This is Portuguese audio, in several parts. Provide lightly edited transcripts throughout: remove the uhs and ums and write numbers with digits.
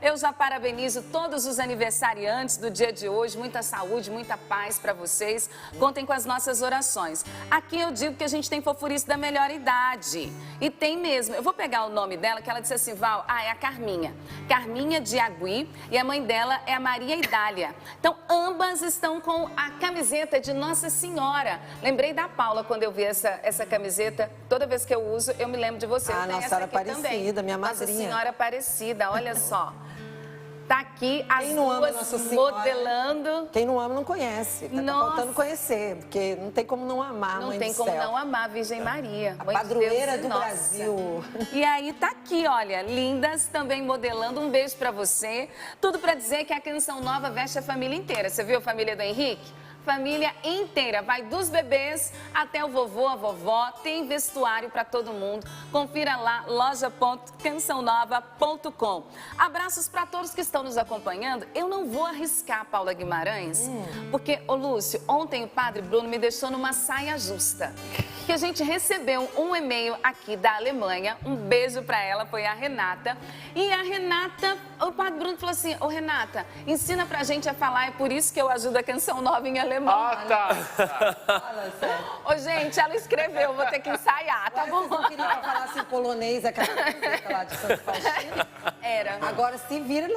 Eu já parabenizo todos os aniversariantes do dia de hoje, muita saúde, muita paz para vocês. Contem com as nossas orações. Aqui eu digo que a gente tem fofurice da melhor idade. E tem mesmo. Eu vou pegar o nome dela, que ela disse assim, Val, é a Carminha. Carminha de Agui, e a mãe dela é a Maria Idália. Então, ambas estão com a camiseta de Nossa Senhora. Lembrei da Paula quando eu vi essa camiseta. Toda vez que eu uso, eu me lembro de você. Nossa Senhora Aparecida, minha madrinha. Nossa Senhora Aparecida, olha só. Tá aqui as Quem não ama Nossa duas Senhora, modelando. Quem não ama não conhece. Tá faltando conhecer, porque não tem como não amar a Não Mãe tem do como céu. não amar a Virgem Maria. A Mãe de padroeira Deus, do nossa. Brasil. E aí tá aqui, olha, lindas também modelando. Um beijo pra você. Tudo pra dizer que a Canção Nova veste a família inteira. Você viu a família do Henrique? Família inteira, vai dos bebês até o vovô, a vovó, tem vestuário para todo mundo. Confira lá, loja.cançãonova.com. Abraços para todos que estão nos acompanhando. Eu não vou arriscar, Paula Guimarães, porque, ô Lúcio, ontem o Padre Bruno me deixou numa saia justa. Que a gente recebeu um e-mail aqui da Alemanha, um beijo para ela, foi a Renata. E a Renata, o Padre Bruno falou assim, ô Renata, ensina pra gente a falar, é por isso que eu ajudo a Canção Nova em alemão. Tá. Fala, sério. Ô, gente, ela escreveu, vou ter que ensaiar, tá bom? Vocês não queriam que eu falasse em polonês, aquela camiseta lá de Santo Faustino? Era. Agora se vira.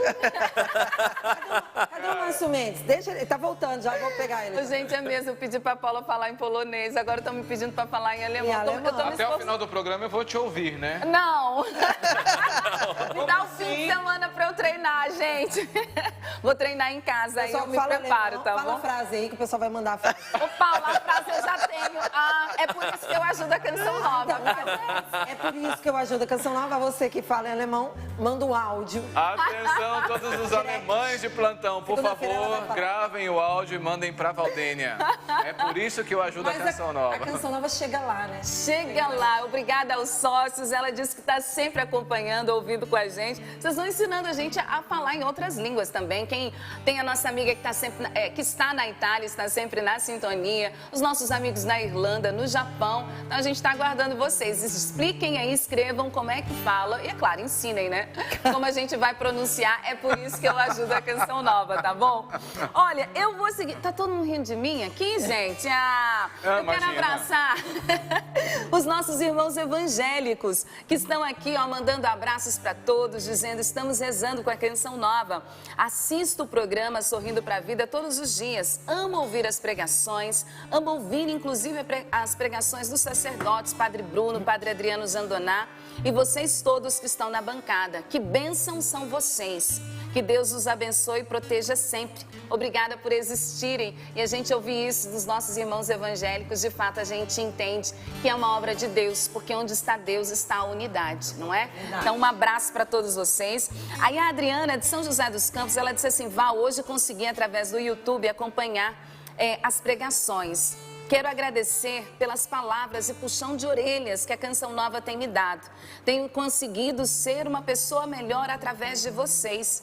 Cadê o Márcio Mendes? Deixa ele, tá voltando, já vou pegar ele. Ô, gente, é mesmo, eu pedi pra Paula falar em polonês, agora estão me pedindo pra falar em alemão. alemão. Eu tô me Até o final do programa eu vou te ouvir, né? Não! Me dá um fim de semana pra eu treinar, gente. Vou treinar em casa, aí eu me preparo, alemão, tá fala bom? a frase aí que o pessoal vai mandar a frase. Ô, Paula, a frase eu já tenho. É por isso que eu ajudo a Canção Nova. É por isso que eu ajudo a Canção Nova. Você que fala em alemão, manda um áudio. Atenção, todos os alemães de plantão, por Segunda-feira ela vai favor, falar. gravem o áudio e mandem pra Valdênia. É por isso que eu ajudo a Canção Nova. A Canção Nova chega lá, né? Chega lá, obrigada aos sócios. Ela disse que está sempre acompanhando, ouvindo com a gente. Vocês vão ensinando a gente a falar em outras línguas também. Quem tem a nossa amiga que, que está na Itália, está sempre na sintonia. Os nossos amigos na Irlanda, no Japão. Então a gente está aguardando vocês. Expliquem aí, escrevam como é que fala. E é claro, ensinem, né? Como a gente vai pronunciar. É por isso que eu ajudo a Canção Nova, tá bom? Olha, eu vou seguir. Tá todo mundo rindo de mim aqui, gente? Eu quero imagina. abraçar os nossos irmãos evangélicos que estão aqui, ó, mandando abraços para todos, dizendo estamos rezando com a Canção Nova. Assisto o programa Sorrindo para a Vida todos os dias. Amo ouvir as pregações, amo ouvir inclusive as pregações dos sacerdotes, Padre Bruno, Padre Adriano Zandoná e vocês todos que estão na bancada. Que bênçãos são vocês. Que Deus os abençoe e proteja sempre. Obrigada por existirem. E a gente ouvir isso dos nossos irmãos evangélicos, de fato a gente entende que é uma obra de Deus, porque onde está Deus está a unidade, não é? Então um abraço para todos vocês. Aí a Adriana de São José dos Campos, ela disse assim, Val, hoje eu consegui através do YouTube acompanhar as pregações. Quero agradecer pelas palavras e puxão de orelhas que a Canção Nova tem me dado. Tenho conseguido ser uma pessoa melhor através de vocês.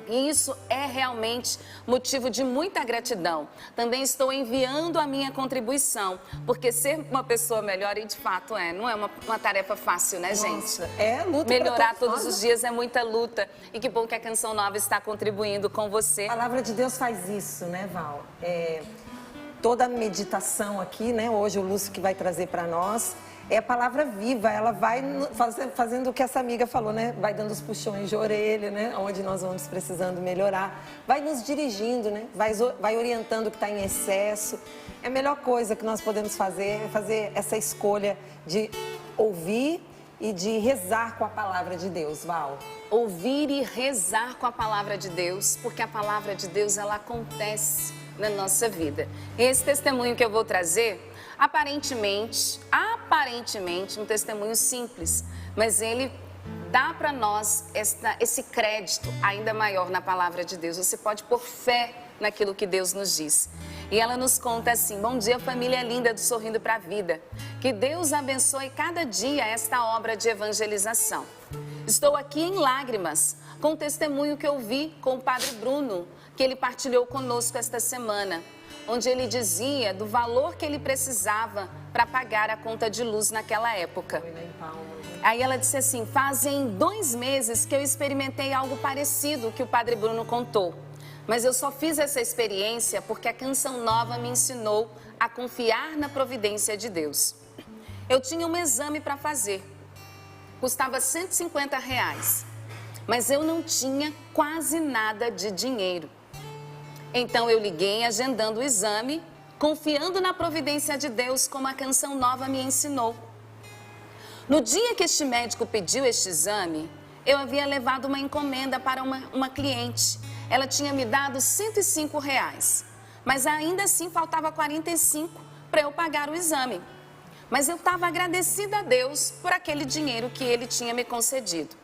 E isso é realmente motivo de muita gratidão. Também estou enviando a minha contribuição, porque ser uma pessoa melhor, e de fato não é uma tarefa fácil, né, gente? Nossa, é luta. Melhorar pra todos os dias é muita luta. E que bom que a Canção Nova está contribuindo com você. A palavra de Deus faz isso, né, Val? Toda a meditação aqui, né, hoje o Lúcio que vai trazer para nós, é a palavra viva, ela vai fazendo o que essa amiga falou, né? Vai dando os puxões de orelha, né? Onde nós vamos precisando melhorar. Vai nos dirigindo, né? Vai orientando o que está em excesso. É a melhor coisa que nós podemos fazer é fazer essa escolha de ouvir e de rezar com a palavra de Deus, Val. Ouvir e rezar com a palavra de Deus, porque a palavra de Deus, ela acontece na nossa vida. Esse testemunho que eu vou trazer, aparentemente, um testemunho simples, mas ele dá para nós esse crédito ainda maior na palavra de Deus. Você pode pôr fé naquilo que Deus nos diz. E ela nos conta assim, bom dia família linda do Sorrindo para a Vida. Que Deus abençoe cada dia esta obra de evangelização. Estou aqui em lágrimas com o testemunho que eu vi com o Padre Bruno, que ele partilhou conosco esta semana, onde ele dizia do valor que ele precisava para pagar a conta de luz naquela época. Foi lá em Palmas, né? Aí ela disse assim, fazem 2 meses que eu experimentei algo parecido que o Padre Bruno contou. Mas eu só fiz essa experiência porque a Canção Nova me ensinou a confiar na providência de Deus. Eu tinha um exame para fazer, custava R$150, mas eu não tinha quase nada de dinheiro. Então eu liguei agendando o exame, confiando na providência de Deus como a Canção Nova me ensinou. No dia que este médico pediu este exame, eu havia levado uma encomenda para uma cliente. Ela tinha me dado R$105, mas ainda assim faltava 45 para eu pagar o exame. Mas eu estava agradecida a Deus por aquele dinheiro que ele tinha me concedido.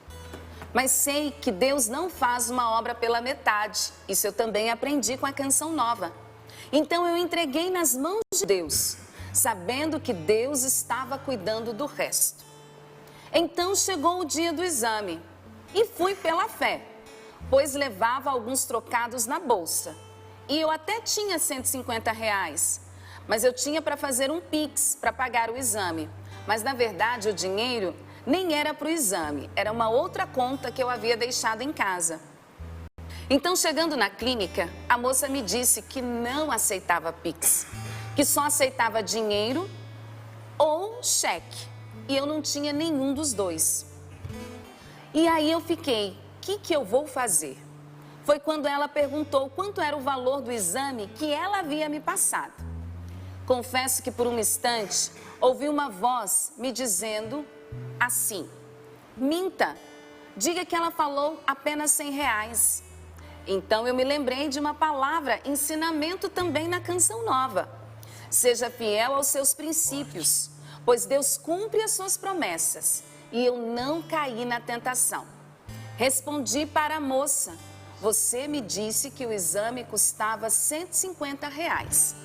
Mas sei que Deus não faz uma obra pela metade. Isso eu também aprendi com a Canção Nova. Então eu entreguei nas mãos de Deus, sabendo que Deus estava cuidando do resto. Então chegou o dia do exame e fui pela fé, pois levava alguns trocados na bolsa. E eu até tinha R$150, mas eu tinha para fazer um Pix para pagar o exame. Mas na verdade o dinheiro nem era para o exame, era uma outra conta que eu havia deixado em casa. Então chegando na clínica, a moça me disse que não aceitava Pix, que só aceitava dinheiro ou cheque. E eu não tinha nenhum dos dois. E aí eu fiquei, o que eu vou fazer? Foi quando ela perguntou quanto era o valor do exame que ela havia me passado. Confesso que por um instante ouvi uma voz me dizendo assim, minta, diga que ela falou apenas R$100. Então eu me lembrei de uma palavra, ensinamento também na Canção Nova. Seja fiel aos seus princípios, pois Deus cumpre as suas promessas, e eu não caí na tentação. Respondi para a moça, você me disse que o exame custava R$150.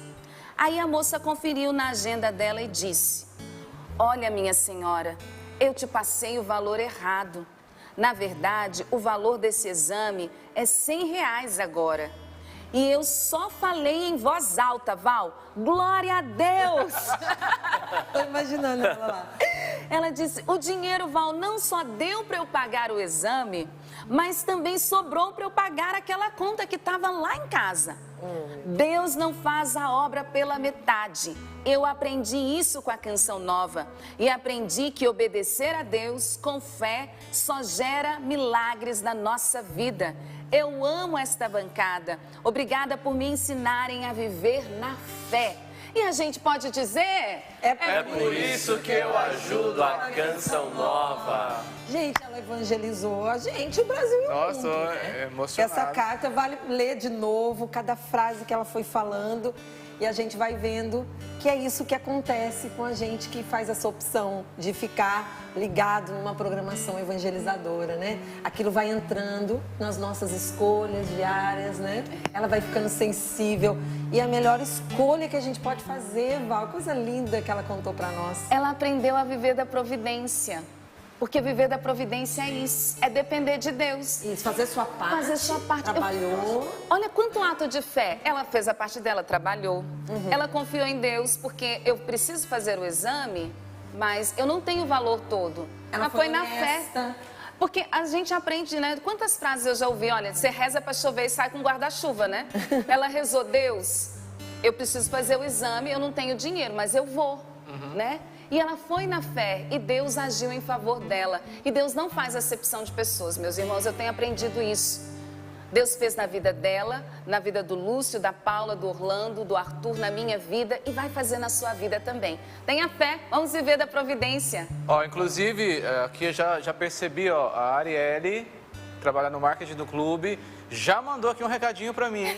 Aí a moça conferiu na agenda dela e disse, olha minha senhora, eu te passei o valor errado. Na verdade, o valor desse exame é R$100 agora. E eu só falei em voz alta, Val, glória a Deus! Tô imaginando ela lá. Ela disse, o dinheiro, Val, não só deu para eu pagar o exame, mas também sobrou para eu pagar aquela conta que estava lá em casa. Deus não faz a obra pela metade. Eu aprendi isso com a Canção Nova e aprendi que obedecer a Deus com fé só gera milagres na nossa vida. Eu amo esta bancada. Obrigada por me ensinarem a viver na fé. E a gente pode dizer... É por isso que eu ajudo a Canção Nova. Gente, ela evangelizou a gente, o Brasil e o Nossa, mundo, tô né? emocionado. Essa carta vale ler de novo, cada frase que ela foi falando. E a gente vai vendo que é isso que acontece com a gente que faz essa opção de ficar ligado numa programação evangelizadora, né? Aquilo vai entrando nas nossas escolhas diárias, né? Ela vai ficando sensível. E a melhor escolha que a gente pode fazer, Val, coisa linda que ela contou pra nós. Ela aprendeu a viver da providência. Porque viver da providência é isso, é depender de Deus. Isso, fazer sua parte. Fazer sua parte. Trabalhou. Olha quanto ato de fé. Ela fez a parte dela, trabalhou. Ela confiou em Deus, porque eu preciso fazer o exame, mas eu não tenho o valor todo. Ela foi foi na honesta. fé. Porque a gente aprende, né? Quantas frases eu já ouvi? Olha, você reza para chover e sai com guarda-chuva, né? Ela rezou, Deus, eu preciso fazer o exame, eu não tenho dinheiro, mas eu vou, né? E ela foi na fé e Deus agiu em favor dela. E Deus não faz acepção de pessoas, meus irmãos, eu tenho aprendido isso. Deus fez na vida dela, na vida do Lúcio, da Paula, do Orlando, do Arthur, na minha vida e vai fazer na sua vida também. Tenha fé, vamos viver da providência. Ó, inclusive, aqui eu já percebi, ó, a Arielle, trabalha no marketing do clube, já mandou aqui um recadinho pra mim,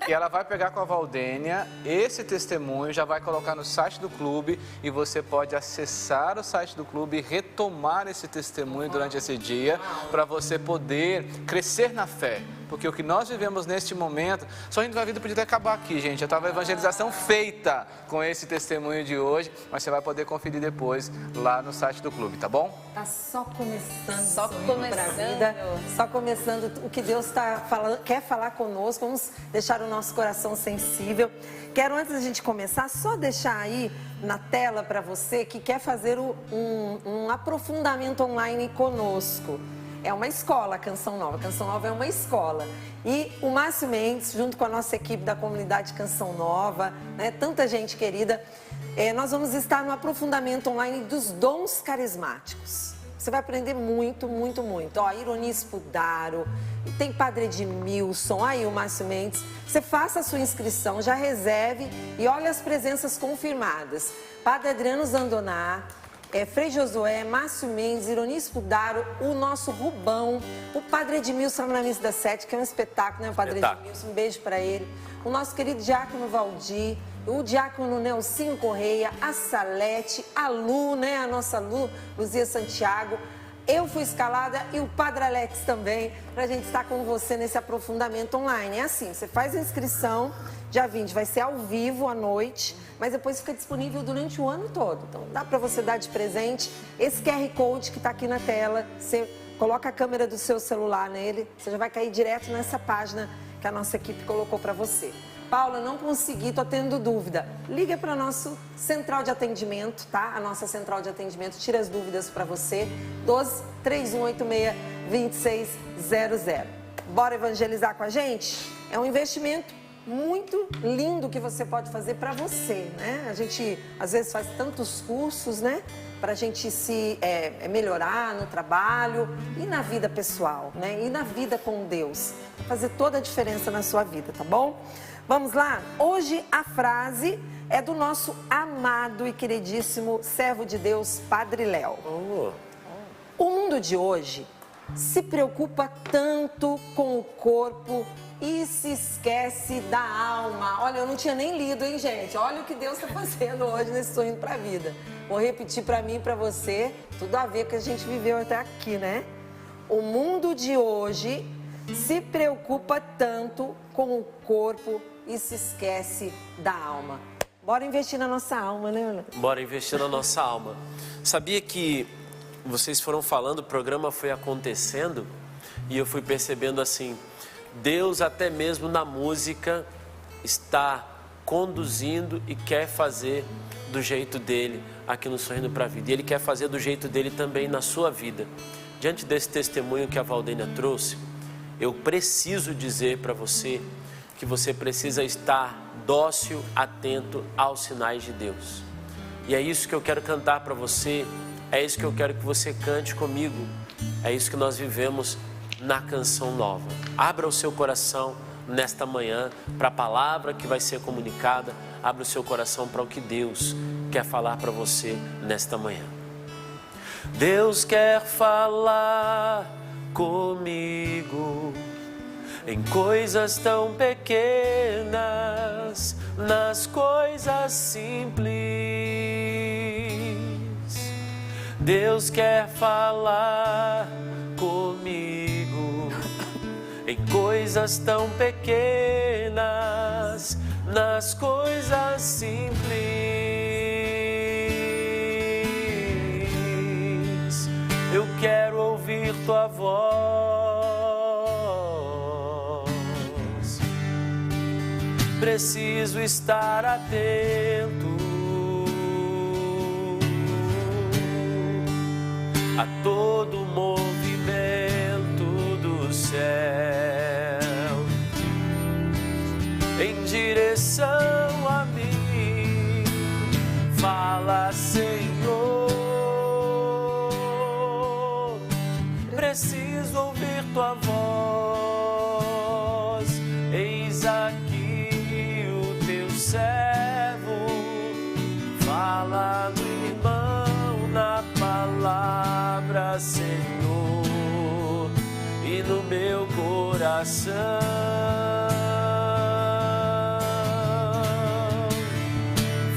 que ela vai pegar com a Valdênia esse testemunho, já vai colocar no site do clube e você pode acessar o site do clube e retomar esse testemunho durante esse dia para você poder crescer na fé. porque o que nós vivemos neste momento, Sorrindo para a Vida podia até acabar aqui, gente. Já estava a evangelização feita com esse testemunho de hoje, mas você vai poder conferir depois lá no site do clube, tá bom? Tá só começando, Só Sorrindo pra Vida, só começando o que Deus tá falando, quer falar conosco. Vamos deixar o nosso coração sensível. Quero, antes da gente começar, só deixar aí na tela para você que quer fazer um aprofundamento online conosco. É uma escola, a Canção Nova. A Canção Nova é uma escola. E o Márcio Mendes, junto com a nossa equipe da comunidade Canção Nova, né, tanta gente querida, nós vamos estar no aprofundamento online dos dons carismáticos. Você vai aprender muito, muito, muito. Ó, Ironi Spudaro, tem Padre Edmilson, aí o Márcio Mendes. Você faça a sua inscrição, já reserve e olha as presenças confirmadas. Padre Adriano Zandoná, Frei Josué, Márcio Mendes, Ironi Spudaro, o nosso Rubão, o Padre Edmilson na Missa das 7, que é um espetáculo, né? O Padre Edmilson, um beijo para ele. O nosso querido Diácono Valdir, o Diácono Nelsinho Correia, a Salete, a Lu, né? A nossa Lu, Luzia Santiago. Eu fui escalada e o Padre Alex também, para a gente estar com você nesse aprofundamento online. É assim, você faz a inscrição, dia 20, vai ser ao vivo à noite, mas depois fica disponível durante o ano todo. Então, dá para você dar de presente esse QR Code que está aqui na tela. Você coloca a câmera do seu celular nele, você já vai cair direto nessa página que a nossa equipe colocou para você. Paula, não consegui, tô tendo dúvida. Liga para nosso central de atendimento, tá? A nossa central de atendimento tira as dúvidas para você. 12 3186 2600. Bora evangelizar com a gente? É um investimento muito lindo que você pode fazer para você, né? A gente às vezes faz tantos cursos, né? Para a gente se melhorar no trabalho e na vida pessoal, né? E na vida com Deus. Fazer toda a diferença na sua vida, tá bom? Vamos lá? Hoje a frase é do nosso amado e queridíssimo servo de Deus, Padre Léo. O mundo de hoje se preocupa tanto com o corpo e se esquece da alma. Olha, eu não tinha nem lido, hein, gente? Olha o que Deus está fazendo hoje nesse Sorrindo para a Vida. Vou repetir para mim e para você, tudo a ver com o que a gente viveu até aqui, né? O mundo de hoje se preocupa tanto com o corpo e se esquece da alma. Bora investir na nossa alma, né, Ana? Bora investir na nossa alma. Sabia que vocês foram falando, o programa foi acontecendo e eu fui percebendo assim, Deus até mesmo na música está conduzindo e quer fazer do jeito dele aqui no Sorrindo para a Vida. E ele quer fazer do jeito dele também na sua vida. Diante desse testemunho que a Valdênia trouxe, eu preciso dizer para você que você precisa estar dócil, atento aos sinais de Deus. E é isso que eu quero cantar para você, é isso que eu quero que você cante comigo, é isso que nós vivemos na Canção Nova. Abra o seu coração nesta manhã para a palavra que vai ser comunicada, abra o seu coração para o que Deus quer falar para você nesta manhã. Deus quer falar comigo em coisas tão pequenas, nas coisas simples. Deus quer falar comigo em coisas tão pequenas, nas coisas simples. Eu quero ouvir tua voz, preciso estar atento a todo movimento do céu, em direção a mim. Fala, Senhor, preciso ouvir tua voz. Eis aqui o teu servo, fala no irmão, na palavra, Senhor, e no meu coração.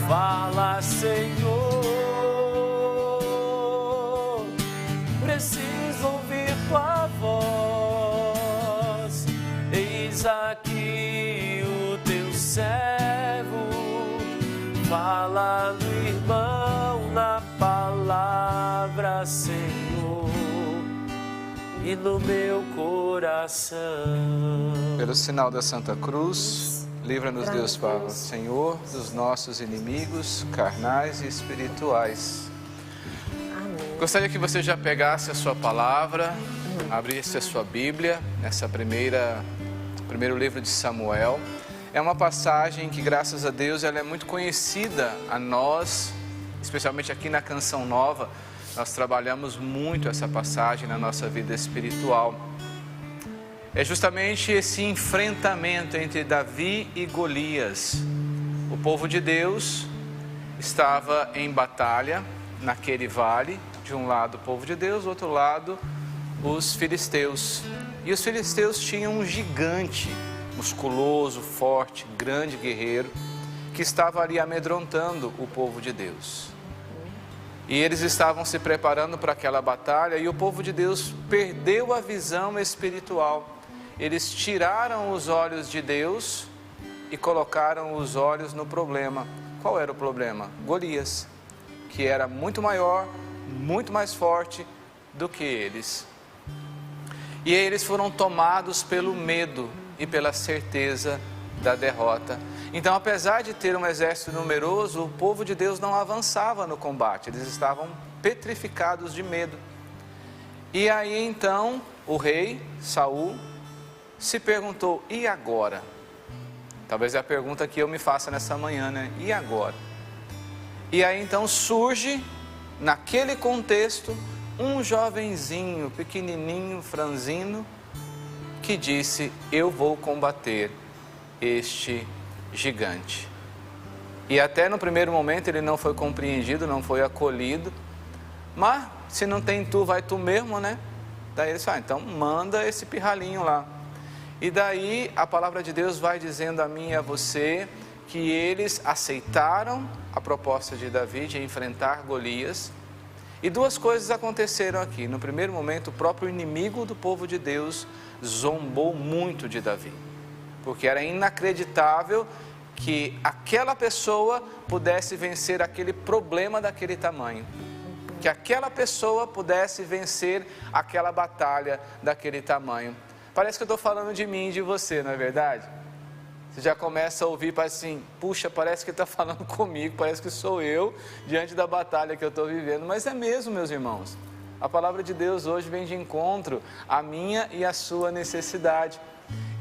Fala, Senhor, preciso ouvir tua voz. Eis aqui o teu servo, fala no irmão na palavra, Senhor, e no meu coração. Pelo sinal da Santa Cruz, livra-nos Deus Pai, Senhor, dos nossos inimigos carnais e espirituais. Amém. Gostaria que você já pegasse a sua palavra, abrisse a sua Bíblia, nessa primeiro livro de Samuel. É uma passagem que, graças a Deus, ela é muito conhecida a nós, especialmente aqui na Canção Nova. Nós trabalhamos muito essa passagem na nossa vida espiritual. É justamente esse enfrentamento entre Davi e Golias. O povo de Deus estava em batalha naquele vale. De um lado o povo de Deus, do outro lado os filisteus. E os filisteus tinham um gigante, musculoso, forte, grande guerreiro, que estava ali amedrontando o povo de Deus. E eles estavam se preparando para aquela batalha e o povo de Deus perdeu a visão espiritual. Eles tiraram os olhos de Deus e colocaram os olhos no problema. Qual era o problema? Golias, que era muito maior, muito mais forte do que eles. E eles foram tomados pelo medo e pela certeza da derrota. Então, apesar de ter um exército numeroso, o povo de Deus não avançava no combate. Eles estavam petrificados de medo. E aí então o rei Saul se perguntou: e agora? Talvez é a pergunta que eu me faça nessa manhã, né? E agora? E aí então surge, naquele contexto, um jovenzinho, pequenininho, franzino, que disse: eu vou combater este gigante. E até no primeiro momento ele não foi compreendido, não foi acolhido. Mas se não tem tu, vai tu mesmo, né? Daí eles falam: então manda esse pirralhinho lá. E daí a palavra de Deus vai dizendo a mim e a você que eles aceitaram a proposta de Davi de enfrentar Golias. E duas coisas aconteceram aqui. No primeiro momento, o próprio inimigo do povo de Deus zombou muito de Davi, porque era inacreditável que aquela pessoa pudesse vencer aquele problema daquele tamanho, que aquela pessoa pudesse vencer aquela batalha daquele tamanho. Parece que eu estou falando de mim e de você, não é verdade? Você já começa a ouvir, parece assim: puxa, parece que está falando comigo, parece que sou eu diante da batalha que eu estou vivendo. Mas é mesmo, meus irmãos. A palavra de Deus hoje vem de encontro à minha e à sua necessidade.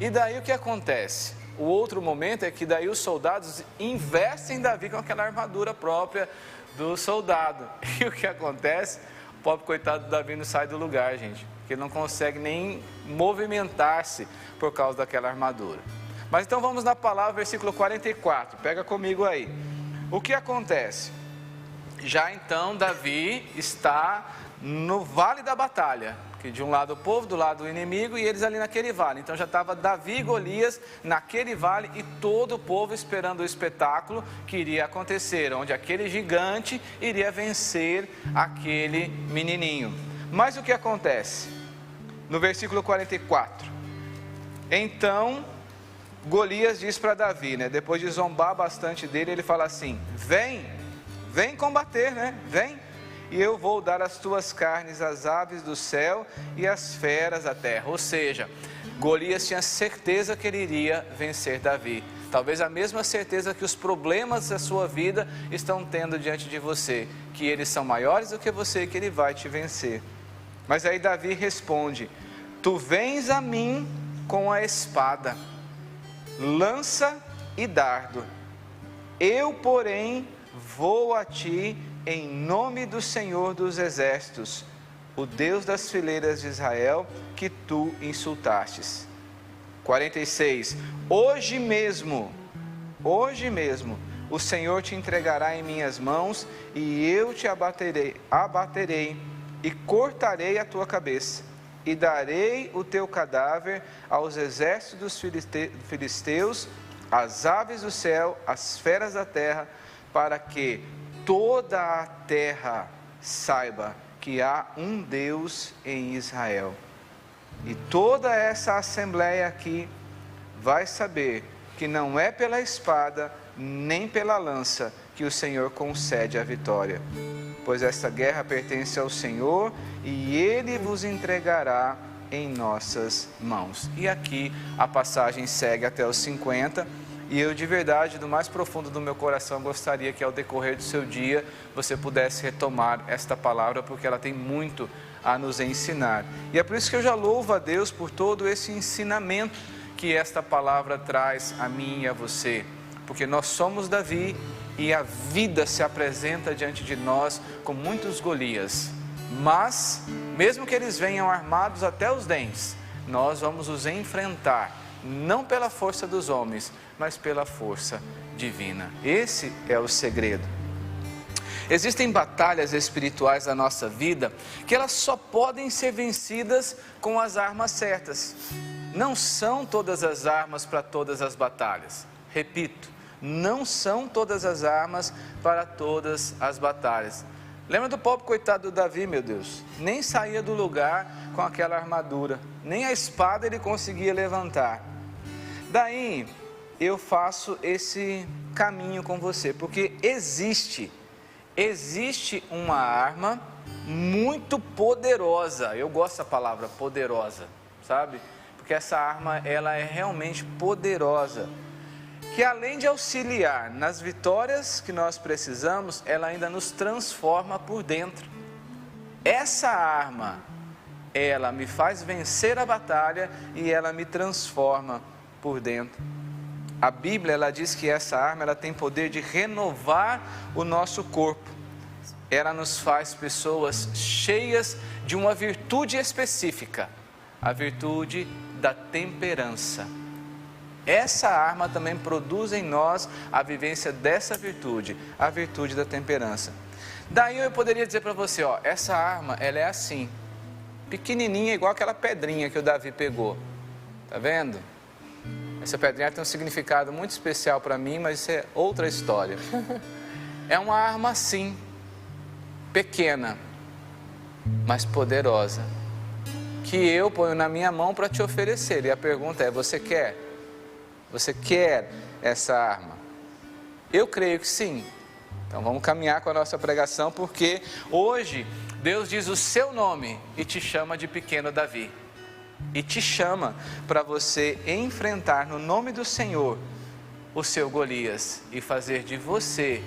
E daí o que acontece? O outro momento é que daí os soldados investem em Davi com aquela armadura própria do soldado. E o que acontece? O pobre coitado do Davi não sai do lugar, gente, porque ele não consegue nem movimentar-se por causa daquela armadura. Mas então vamos na palavra, versículo 44, pega comigo aí. O que acontece? Já então Davi está no vale da batalha, que de um lado o povo, do lado o inimigo, e eles ali naquele vale. Então já estava Davi e Golias naquele vale e todo o povo esperando o espetáculo que iria acontecer, onde aquele gigante iria vencer aquele menininho. Mas o que acontece? No versículo 44, então Golias diz para Davi, né, depois de zombar bastante dele, ele fala assim: vem combater, né, vem, e eu vou dar as tuas carnes às aves do céu e às feras da terra. Ou seja, Golias tinha certeza que ele iria vencer Davi. Talvez a mesma certeza que os problemas da sua vida estão tendo diante de você, que eles são maiores do que você, que ele vai te vencer. Mas aí Davi responde: tu vens a mim com a espada, lança e dardo. Eu, porém, vou a ti em nome do Senhor dos Exércitos, o Deus das fileiras de Israel, que tu insultastes. 46. Hoje mesmo, o Senhor te entregará em minhas mãos, e eu te abaterei e cortarei a tua cabeça, e darei o teu cadáver aos exércitos dos filisteus, às aves do céu, às feras da terra, para que toda a terra saiba que há um Deus em Israel. E toda essa assembleia aqui vai saber que não é pela espada nem pela lança que o Senhor concede a vitória, pois esta guerra pertence ao Senhor e Ele vos entregará em nossas mãos. E aqui a passagem segue até os 50, e eu de verdade, do mais profundo do meu coração, gostaria que ao decorrer do seu dia você pudesse retomar esta palavra, porque ela tem muito a nos ensinar. E é por isso que eu já louvo a Deus por todo esse ensinamento que esta palavra traz a mim e a você, porque nós somos Davi e a vida se apresenta diante de nós com muitos Golias, mas mesmo que eles venham armados até os dentes, nós vamos os enfrentar, não pela força dos homens, mas pela força divina. Esse é o segredo. Existem batalhas espirituais da nossa vida que elas só podem ser vencidas com as armas certas. Não são todas as armas para todas as batalhas. Repito, não são todas as armas para todas as batalhas. Lembra do pobre coitado do Davi, meu Deus? Nem saía do lugar com aquela armadura, nem a espada ele conseguia levantar. Daí eu faço esse caminho com você, porque existe uma arma muito poderosa. Eu gosto da palavra poderosa, sabe? Porque essa arma, ela é realmente poderosa, que além de auxiliar nas vitórias que nós precisamos, ela ainda nos transforma por dentro. Essa arma, ela me faz vencer a batalha e ela me transforma por dentro. A Bíblia, ela diz que essa arma, ela tem poder de renovar o nosso corpo. Ela nos faz pessoas cheias de uma virtude específica, a virtude da temperança. Essa arma também produz em nós a vivência dessa virtude, a virtude da temperança. Daí eu poderia dizer para você, ó, essa arma, ela é assim, pequenininha, igual aquela pedrinha que o Davi pegou. Tá vendo? Essa pedrinha tem um significado muito especial para mim, mas isso é outra história. É uma arma assim, pequena, mas poderosa, que eu ponho na minha mão para te oferecer. E a pergunta é, você quer? Você quer essa arma? Eu creio que sim. Então vamos caminhar com a nossa pregação, porque hoje Deus diz o seu nome e te chama de pequeno Davi. E te chama para você enfrentar no nome do Senhor o seu Golias e fazer de você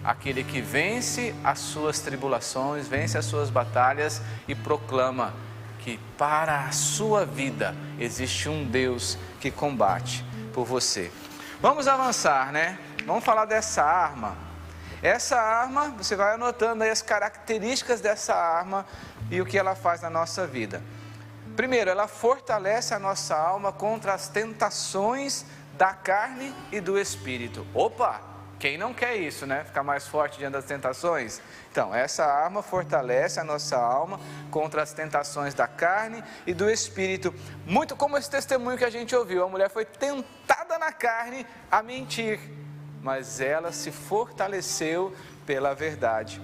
aquele que vence as suas tribulações, vence as suas batalhas e proclama que para a sua vida existe um Deus que combate por você. Vamos avançar, né? Vamos falar dessa arma. Essa arma, você vai anotando aí as características dessa arma e o que ela faz na nossa vida. Primeiro, ela fortalece a nossa alma contra as tentações da carne e do espírito. Opa! Quem não quer isso, né? Ficar mais forte diante das tentações? Então, essa arma fortalece a nossa alma contra as tentações da carne e do espírito. Muito como esse testemunho que a gente ouviu. A mulher foi tentada na carne a mentir, mas ela se fortaleceu pela verdade.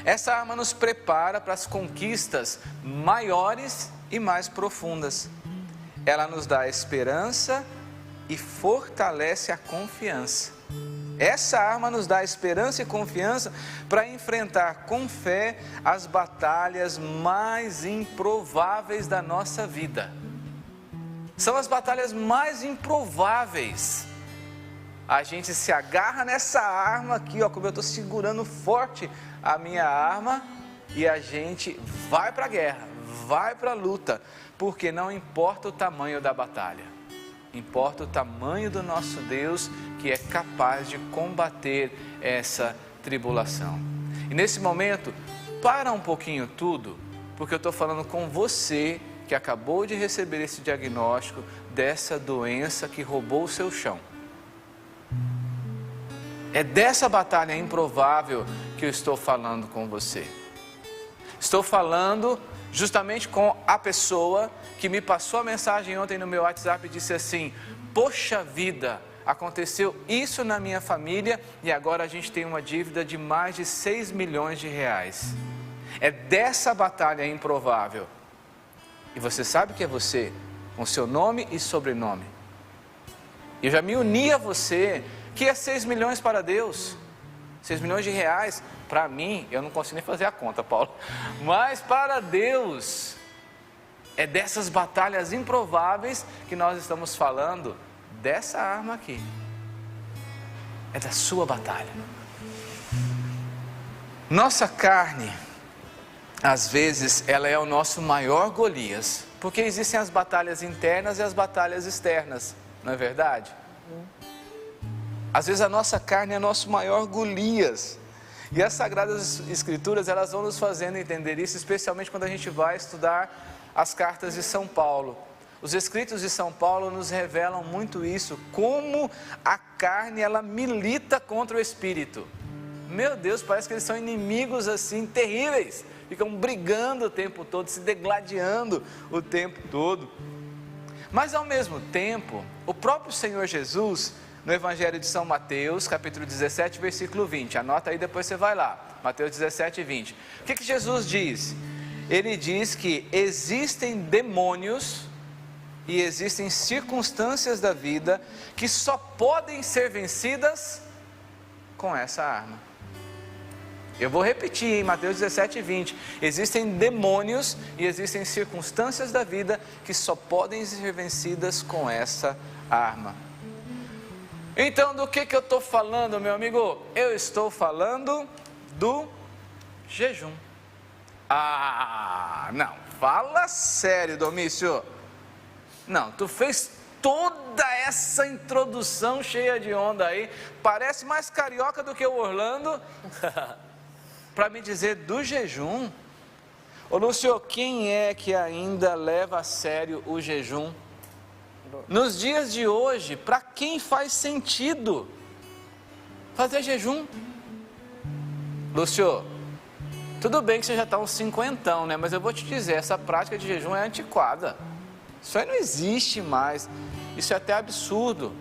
Essa arma nos prepara para as conquistas maiores e mais profundas. Ela nos dá esperança e fortalece a confiança. Essa arma nos dá esperança e confiança para enfrentar com fé as batalhas mais improváveis da nossa vida. São as batalhas mais improváveis. A gente se agarra nessa arma aqui, ó, como eu estou segurando forte a minha arma, e a gente vai para a guerra, vai para a luta, porque não importa o tamanho da batalha. Importa o tamanho do nosso Deus, que é capaz de combater essa tribulação. E nesse momento, para um pouquinho tudo, porque eu estou falando com você que acabou de receber esse diagnóstico dessa doença que roubou o seu chão. É dessa batalha improvável que eu estou falando com você. Estou falando justamente com a pessoa que me passou a mensagem ontem no meu WhatsApp e disse assim: poxa vida, aconteceu isso na minha família e agora a gente tem uma dívida de mais de 6 milhões de reais. É dessa batalha improvável. E você sabe que é você, com seu nome e sobrenome. eu já me uni a você, que é 6 milhões para Deus. 6 milhões de reais, para mim, eu não consigo nem fazer a conta, Paulo. Mas para Deus, é dessas batalhas improváveis que nós estamos falando, dessa arma aqui. É da sua batalha. Nossa carne, às vezes, ela é o nosso maior Golias, porque existem as batalhas internas e as batalhas externas, não é verdade? Às vezes a nossa carne é nosso maior Golias. E as Sagradas Escrituras, elas vão nos fazendo entender isso, especialmente quando a gente vai estudar as cartas de São Paulo. Os escritos de São Paulo nos revelam muito isso, como a carne, ela milita contra o Espírito. Meu Deus, parece que eles são inimigos assim, terríveis. Ficam brigando o tempo todo, se degladiando o tempo todo. Mas ao mesmo tempo, o próprio Senhor Jesus, no Evangelho de São Mateus, capítulo 17, versículo 20. Anota aí, depois você vai lá. Mateus 17, 20. O que Jesus diz? Ele diz que existem demônios e existem circunstâncias da vida que só podem ser vencidas com essa arma. Eu vou repetir em Mateus 17, 20. Existem demônios e existem circunstâncias da vida que só podem ser vencidas com essa arma. Então, do que eu estou falando, meu amigo? Eu estou falando do jejum. Ah, não, fala sério, Domício. Não, tu fez toda essa introdução cheia de onda aí, parece mais carioca do que o Orlando, para me dizer do jejum. Ô Lúcio, quem é que ainda leva a sério o jejum? Nos dias de hoje, para quem faz sentido fazer jejum? Lúcio, tudo bem que você já está uns 50, né? Mas eu vou te dizer, essa prática de jejum é antiquada. Isso aí não existe mais. Isso é até absurdo.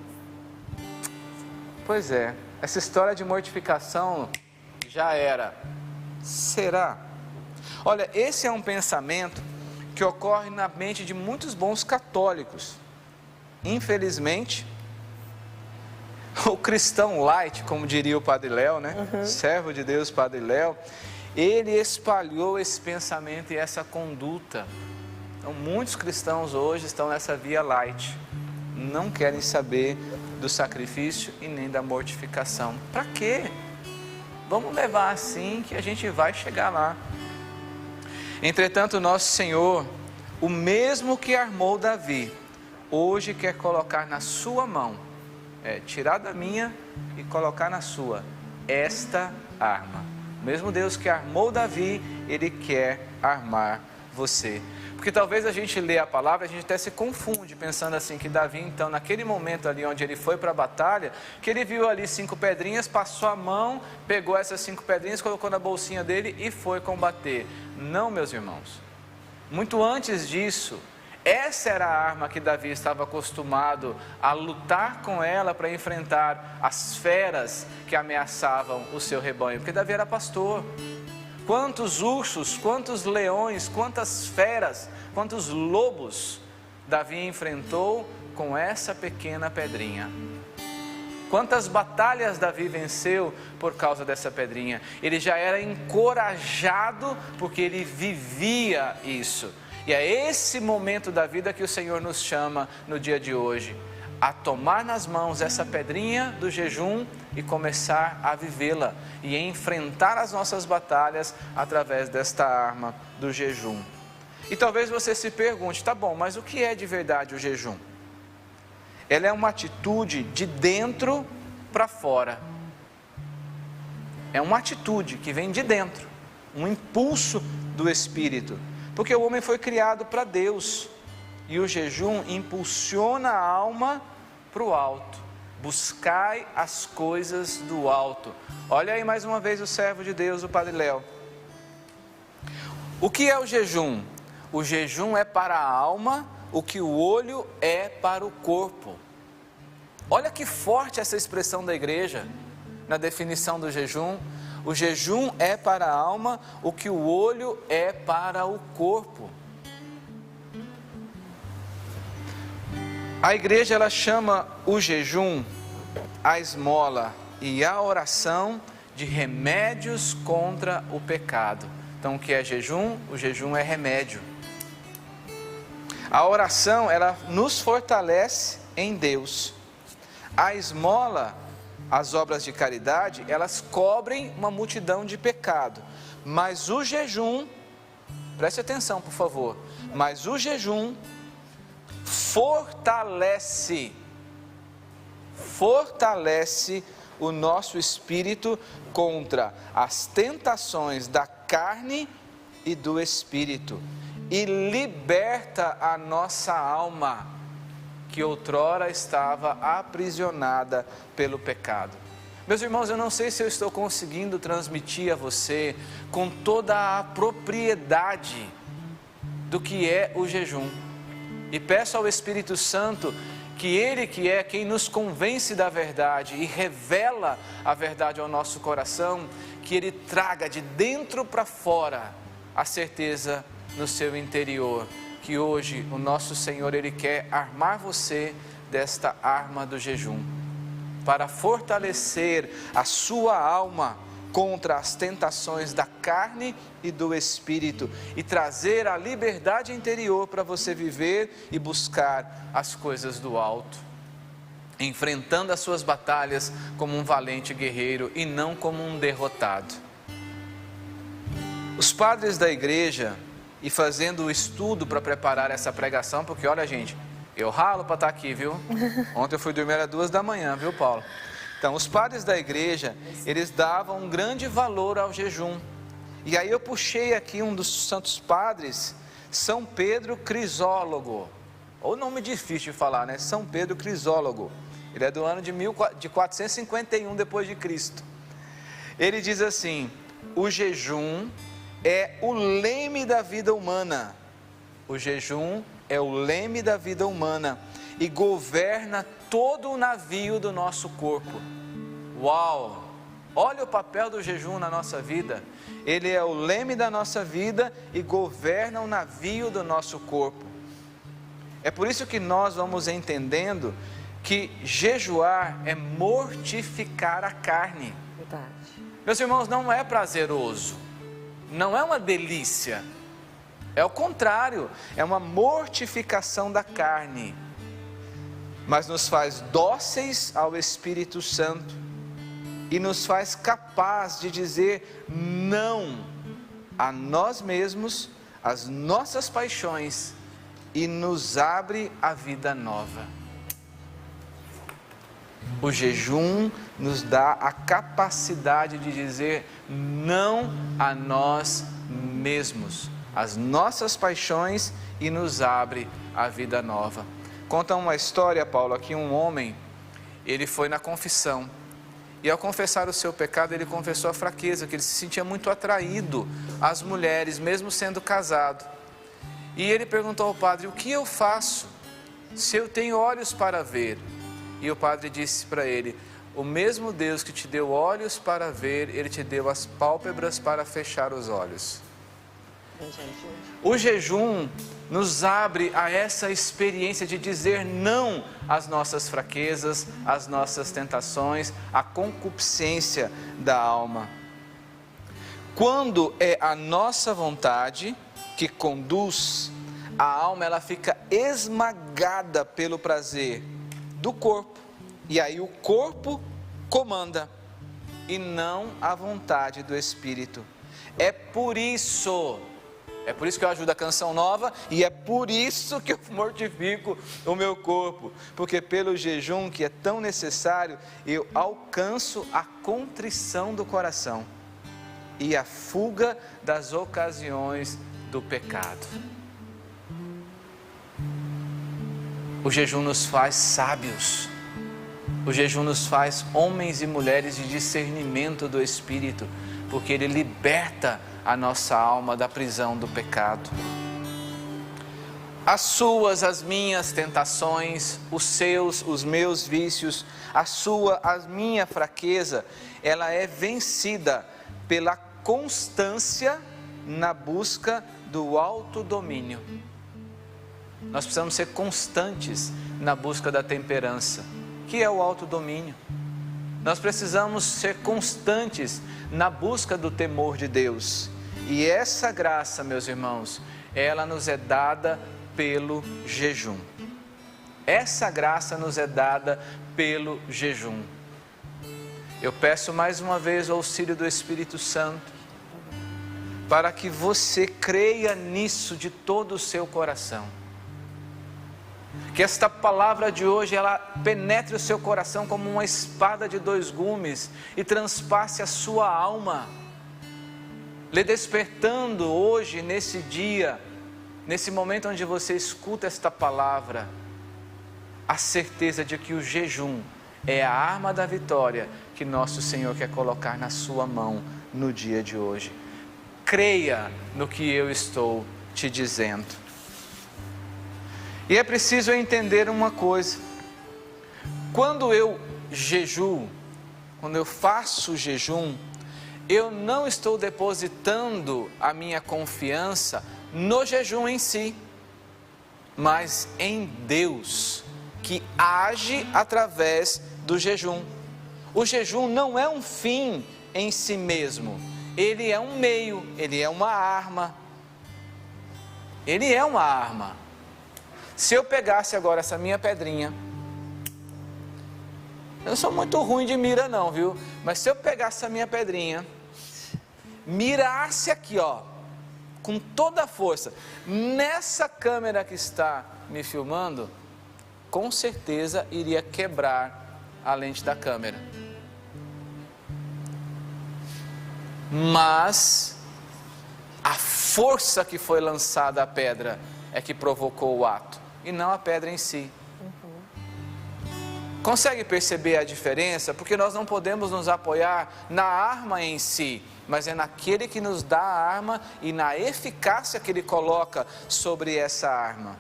Pois é, essa história de mortificação já era. Será? Olha, esse é um pensamento que ocorre na mente de muitos bons católicos. Infelizmente, o cristão light, como diria o Padre Léo, né? Servo de Deus, Padre Léo, ele espalhou esse pensamento e essa conduta. Então, muitos cristãos hoje estão nessa via light. Não querem saber do sacrifício e nem da mortificação. Para quê? Vamos levar assim que a gente vai chegar lá. Entretanto, nosso Senhor, o mesmo que armou Davi, hoje quer colocar na sua mão, tirar da minha e colocar na sua, esta arma. O mesmo Deus que armou Davi, Ele quer armar você. Porque talvez a gente lê a palavra, a gente até se confunde, pensando assim, que Davi então, naquele momento ali onde ele foi para a batalha, que ele viu ali 5 pedrinhas, passou a mão, pegou essas 5 pedrinhas, colocou na bolsinha dele e foi combater. Não, meus irmãos. Muito antes disso, essa era a arma que Davi estava acostumado a lutar com ela para enfrentar as feras que ameaçavam o seu rebanho, porque Davi era pastor. Quantos ursos, quantos leões, quantas feras, quantos lobos Davi enfrentou com essa pequena pedrinha. Quantas batalhas Davi venceu por causa dessa pedrinha. Ele já era encorajado porque ele vivia isso. E é esse momento da vida que o Senhor nos chama no dia de hoje, a tomar nas mãos essa pedrinha do jejum e começar a vivê-la e enfrentar as nossas batalhas através desta arma do jejum. E talvez você se pergunte, tá bom, mas o que é de verdade o jejum? Ela é uma atitude de dentro para fora. É uma atitude que vem de dentro, um impulso do Espírito. Porque o homem foi criado para Deus e o jejum impulsiona a alma para o alto. Buscai as coisas do alto. Olha aí mais uma vez o servo de Deus, o Padre Léo. O que é o jejum? O jejum é para a alma o que o olho é para o corpo. Olha que forte essa expressão da igreja na definição do jejum. O jejum é para a alma o que o olho é para o corpo. A igreja, ela chama o jejum, a esmola e a oração de remédios contra o pecado. Então, o que é jejum? O jejum é remédio. A oração, ela nos fortalece em Deus. A esmola, as obras de caridade, elas cobrem uma multidão de pecado. Mas o jejum, preste atenção, por favor, mas o jejum fortalece o nosso espírito contra as tentações da carne e do espírito e liberta a nossa alma, que outrora estava aprisionada pelo pecado. Meus irmãos, eu não sei se eu estou conseguindo transmitir a você com toda a propriedade do que é o jejum. E peço ao Espírito Santo que Ele, que é quem nos convence da verdade e revela a verdade ao nosso coração, que Ele traga de dentro para fora a certeza no seu interior, que hoje o nosso Senhor, Ele quer armar você desta arma do jejum, para fortalecer a sua alma contra as tentações da carne e do espírito e trazer a liberdade interior para você viver e buscar as coisas do alto, enfrentando as suas batalhas como um valente guerreiro e não como um derrotado. Os padres da igreja, e fazendo o estudo para preparar essa pregação, porque olha, gente, eu ralo para estar aqui, viu? Ontem eu fui dormir às 2 da manhã, viu, Paulo? Então, os padres da igreja, eles davam um grande valor ao jejum. E aí eu puxei aqui um dos santos padres, São Pedro Crisólogo. Ou nome difícil de falar, né? São Pedro Crisólogo. Ele é do ano de 451 depois de Cristo. Ele diz assim: o jejum é o leme da vida humana. O jejum é o leme da vida humana e governa todo o navio do nosso corpo. Uau! Olha o papel do jejum na nossa vida. Ele é o leme da nossa vida e governa o navio do nosso corpo. É por isso que nós vamos entendendo que jejuar é mortificar a carne. Verdade. Meus irmãos, não é prazeroso, não é uma delícia. É o contrário, é uma mortificação da carne, mas nos faz dóceis ao Espírito Santo e nos faz capaz de dizer não a nós mesmos, às nossas paixões, e nos abre a vida nova. O jejum nos dá a capacidade de dizer não a nós mesmos, as nossas paixões, e nos abre a vida nova. Conta uma história, Paulo, aqui um homem, ele foi na confissão, e ao confessar o seu pecado, ele confessou a fraqueza, que ele se sentia muito atraído às mulheres, mesmo sendo casado. E ele perguntou ao padre: o que eu faço se eu tenho olhos para ver? E o padre disse para ele: o mesmo Deus que te deu olhos para ver, Ele te deu as pálpebras para fechar os olhos. O jejum nos abre a essa experiência de dizer não às nossas fraquezas, às nossas tentações, à concupiscência da alma. Quando é a nossa vontade que conduz, a alma ela fica esmagada pelo prazer do corpo, e aí o corpo comanda e não a vontade do Espírito. É por isso que eu ajudo a Canção Nova, e é por isso que eu mortifico o meu corpo, porque pelo jejum, que é tão necessário, eu alcanço a contrição do coração e a fuga das ocasiões do pecado. O jejum nos faz sábios, o jejum nos faz homens e mulheres de discernimento do Espírito, porque ele liberta a nossa alma da prisão do pecado. As suas, as minhas tentações, os meus vícios, a minha fraqueza, ela é vencida pela constância na busca do autodomínio. Nós precisamos ser constantes na busca da temperança, que é o autodomínio. Nós precisamos ser constantes na busca do temor de Deus. E essa graça, meus irmãos, ela nos é dada pelo jejum. Essa graça nos é dada pelo jejum. Eu peço mais uma vez o auxílio do Espírito Santo, para que você creia nisso de todo o seu coração. Que esta palavra de hoje, ela penetre o seu coração como uma espada de 2 gumes e transpasse a sua alma, lhe despertando hoje, nesse dia, nesse momento onde você escuta esta palavra, a certeza de que o jejum é a arma da vitória que nosso Senhor quer colocar na sua mão no dia de hoje. Creia no que eu estou te dizendo. E é preciso entender uma coisa: quando eu jejuo, quando eu faço jejum, eu não estou depositando a minha confiança no jejum em si, mas em Deus, que age através do jejum. O jejum não é um fim em si mesmo, ele é um meio, ele é uma arma. Ele é uma arma. Se eu pegasse agora essa minha pedrinha, eu não sou muito ruim de mira não, viu? Mas se eu pegasse essa minha pedrinha, mirasse aqui, ó, com toda a força, nessa câmera que está me filmando, com certeza iria quebrar a lente da câmera. Mas a força que foi lançada à pedra é que provocou o ato, e não a pedra em si. Consegue perceber a diferença? Porque nós não podemos nos apoiar na arma em si, mas é naquele que nos dá a arma e na eficácia que Ele coloca sobre essa arma.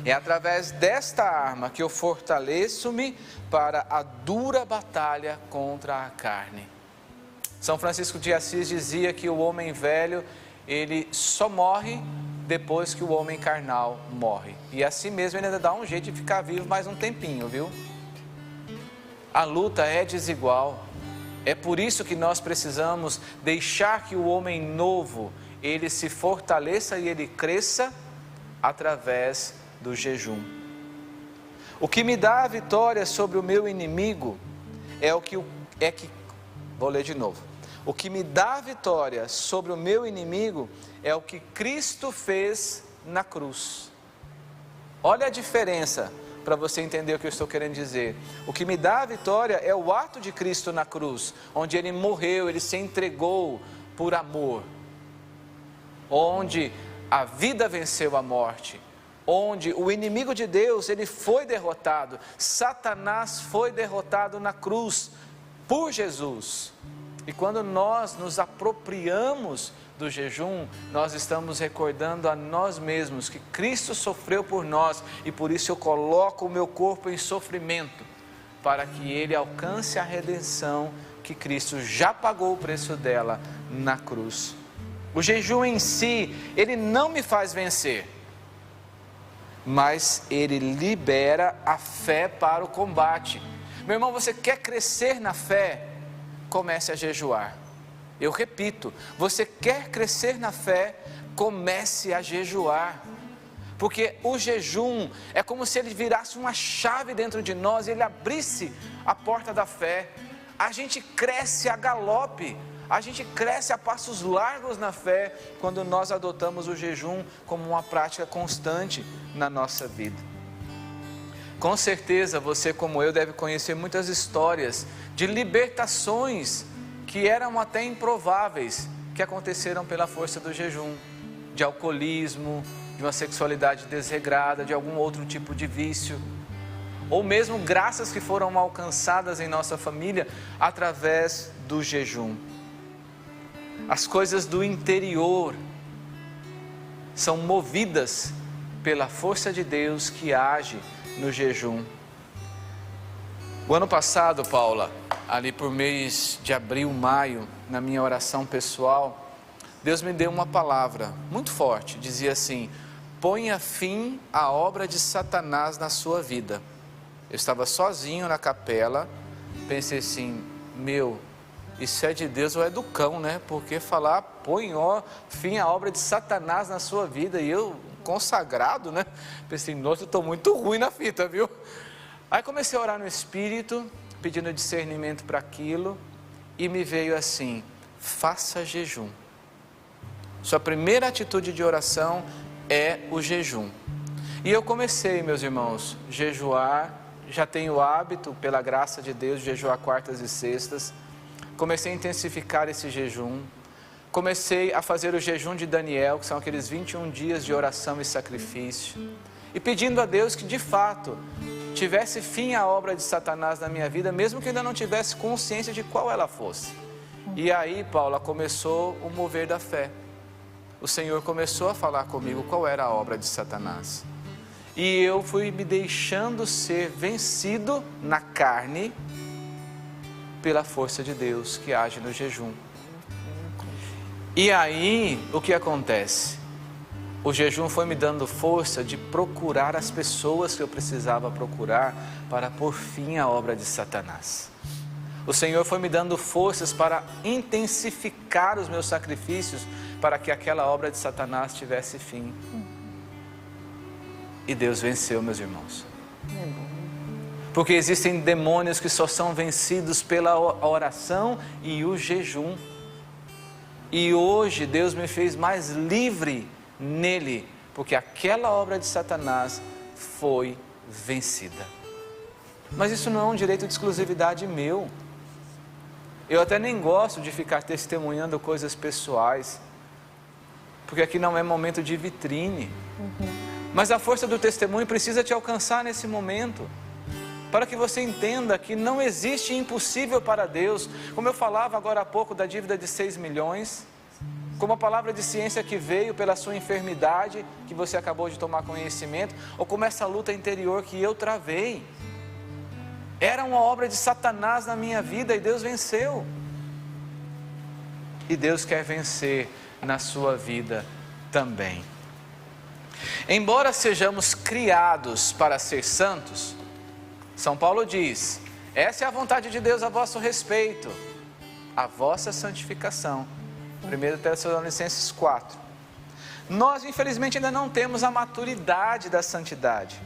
É através desta arma que eu fortaleço-me para a dura batalha contra a carne. São Francisco de Assis dizia que o homem velho, ele só morre depois que o homem carnal morre. E assim mesmo ele ainda dá um jeito de ficar vivo mais um tempinho, viu? A luta é desigual. É por isso que nós precisamos deixar que o homem novo, ele se fortaleça e ele cresça através do jejum. O que me dá a vitória sobre o meu inimigo vou ler de novo. O que me dá a vitória sobre o meu inimigo é o que Cristo fez na cruz. Olha a diferença para você entender o que eu estou querendo dizer. O que me dá a vitória é o ato de Cristo na cruz, onde Ele morreu, Ele se entregou por amor, onde a vida venceu a morte, onde o inimigo de Deus, ele foi derrotado. Satanás foi derrotado na cruz por Jesus. E quando nós nos apropriamos do jejum, nós estamos recordando a nós mesmos que Cristo sofreu por nós, e por isso eu coloco o meu corpo em sofrimento, para que ele alcance a redenção que Cristo já pagou o preço dela na cruz. O jejum em si, ele não me faz vencer, mas ele libera a fé para o combate. Meu irmão, você quer crescer na fé? Comece a jejuar. Eu repito, você quer crescer na fé? Comece a jejuar. Porque o jejum é como se ele virasse uma chave dentro de nós e ele abrisse a porta da fé. A gente cresce a galope, a gente cresce a passos largos na fé quando nós adotamos o jejum como uma prática constante na nossa vida. Com certeza você, como eu, deve conhecer muitas histórias de libertações que eram até improváveis, que aconteceram pela força do jejum, de alcoolismo, de uma sexualidade desregrada, de algum outro tipo de vício, ou mesmo graças que foram alcançadas em nossa família através do jejum. As coisas do interior são movidas pela força de Deus que age no jejum. O ano passado, Paula, ali por mês de abril, maio, na minha oração pessoal, Deus me deu uma palavra muito forte, dizia assim: ponha fim à obra de Satanás na sua vida. Eu estava sozinho na capela, pensei assim, isso é de Deus ou é do cão, né? Porque falar, põe fim à obra de Satanás na sua vida, e eu, consagrado, né? Pensei, nossa, eu estou muito ruim na fita, viu? Aí comecei a orar no Espírito, pedindo discernimento para aquilo, e me veio assim, faça jejum. Sua primeira atitude de oração é o jejum. E eu comecei, meus irmãos, jejuar, já tenho o hábito, pela graça de Deus, de jejuar quartas e sextas. Comecei a intensificar esse jejum. Comecei a fazer o jejum de Daniel, que são aqueles 21 dias de oração e sacrifício. E pedindo a Deus que, de fato, tivesse fim à obra de Satanás na minha vida, mesmo que eu ainda não tivesse consciência de qual ela fosse. E aí, Paula, começou o mover da fé. O Senhor começou a falar comigo qual era a obra de Satanás. E eu fui me deixando ser vencido na carne pela força de Deus que age no jejum. E aí, o que acontece? O jejum foi me dando força de procurar as pessoas que eu precisava procurar para pôr fim à obra de Satanás. O Senhor foi me dando forças para intensificar os meus sacrifícios para que aquela obra de Satanás tivesse fim. E Deus venceu, meus irmãos. Porque existem demônios que só são vencidos pela oração e o jejum. E hoje Deus me fez mais livre nele, porque aquela obra de Satanás foi vencida. Mas isso não é um direito de exclusividade meu. Eu até nem gosto de ficar testemunhando coisas pessoais, porque aqui não é momento de vitrine. Mas a força do testemunho precisa te alcançar nesse momento, para que você entenda que não existe impossível para Deus. Como eu falava agora há pouco da dívida de 6 milhões, como a palavra de ciência que veio pela sua enfermidade, que você acabou de tomar conhecimento, ou como essa luta interior que eu travei. Era uma obra de Satanás na minha vida e Deus venceu. E Deus quer vencer na sua vida também. Embora sejamos criados para ser santos, São Paulo diz, essa é a vontade de Deus a vosso respeito, a vossa santificação. 1 Tessalonicenses 4. Nós, infelizmente, ainda não temos a maturidade da santidade.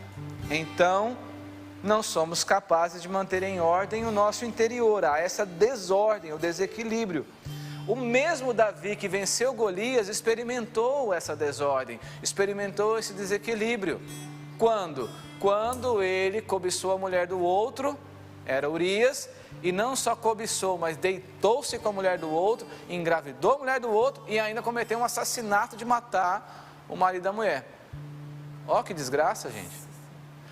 Então, não somos capazes de manter em ordem o nosso interior. Há essa desordem, o desequilíbrio. O mesmo Davi que venceu Golias experimentou essa desordem, experimentou esse desequilíbrio. Quando? Quando ele cobiçou a mulher do outro, era Urias, e não só cobiçou, mas deitou-se com a mulher do outro, engravidou a mulher do outro e ainda cometeu um assassinato de matar o marido da mulher. Ó, que desgraça, gente.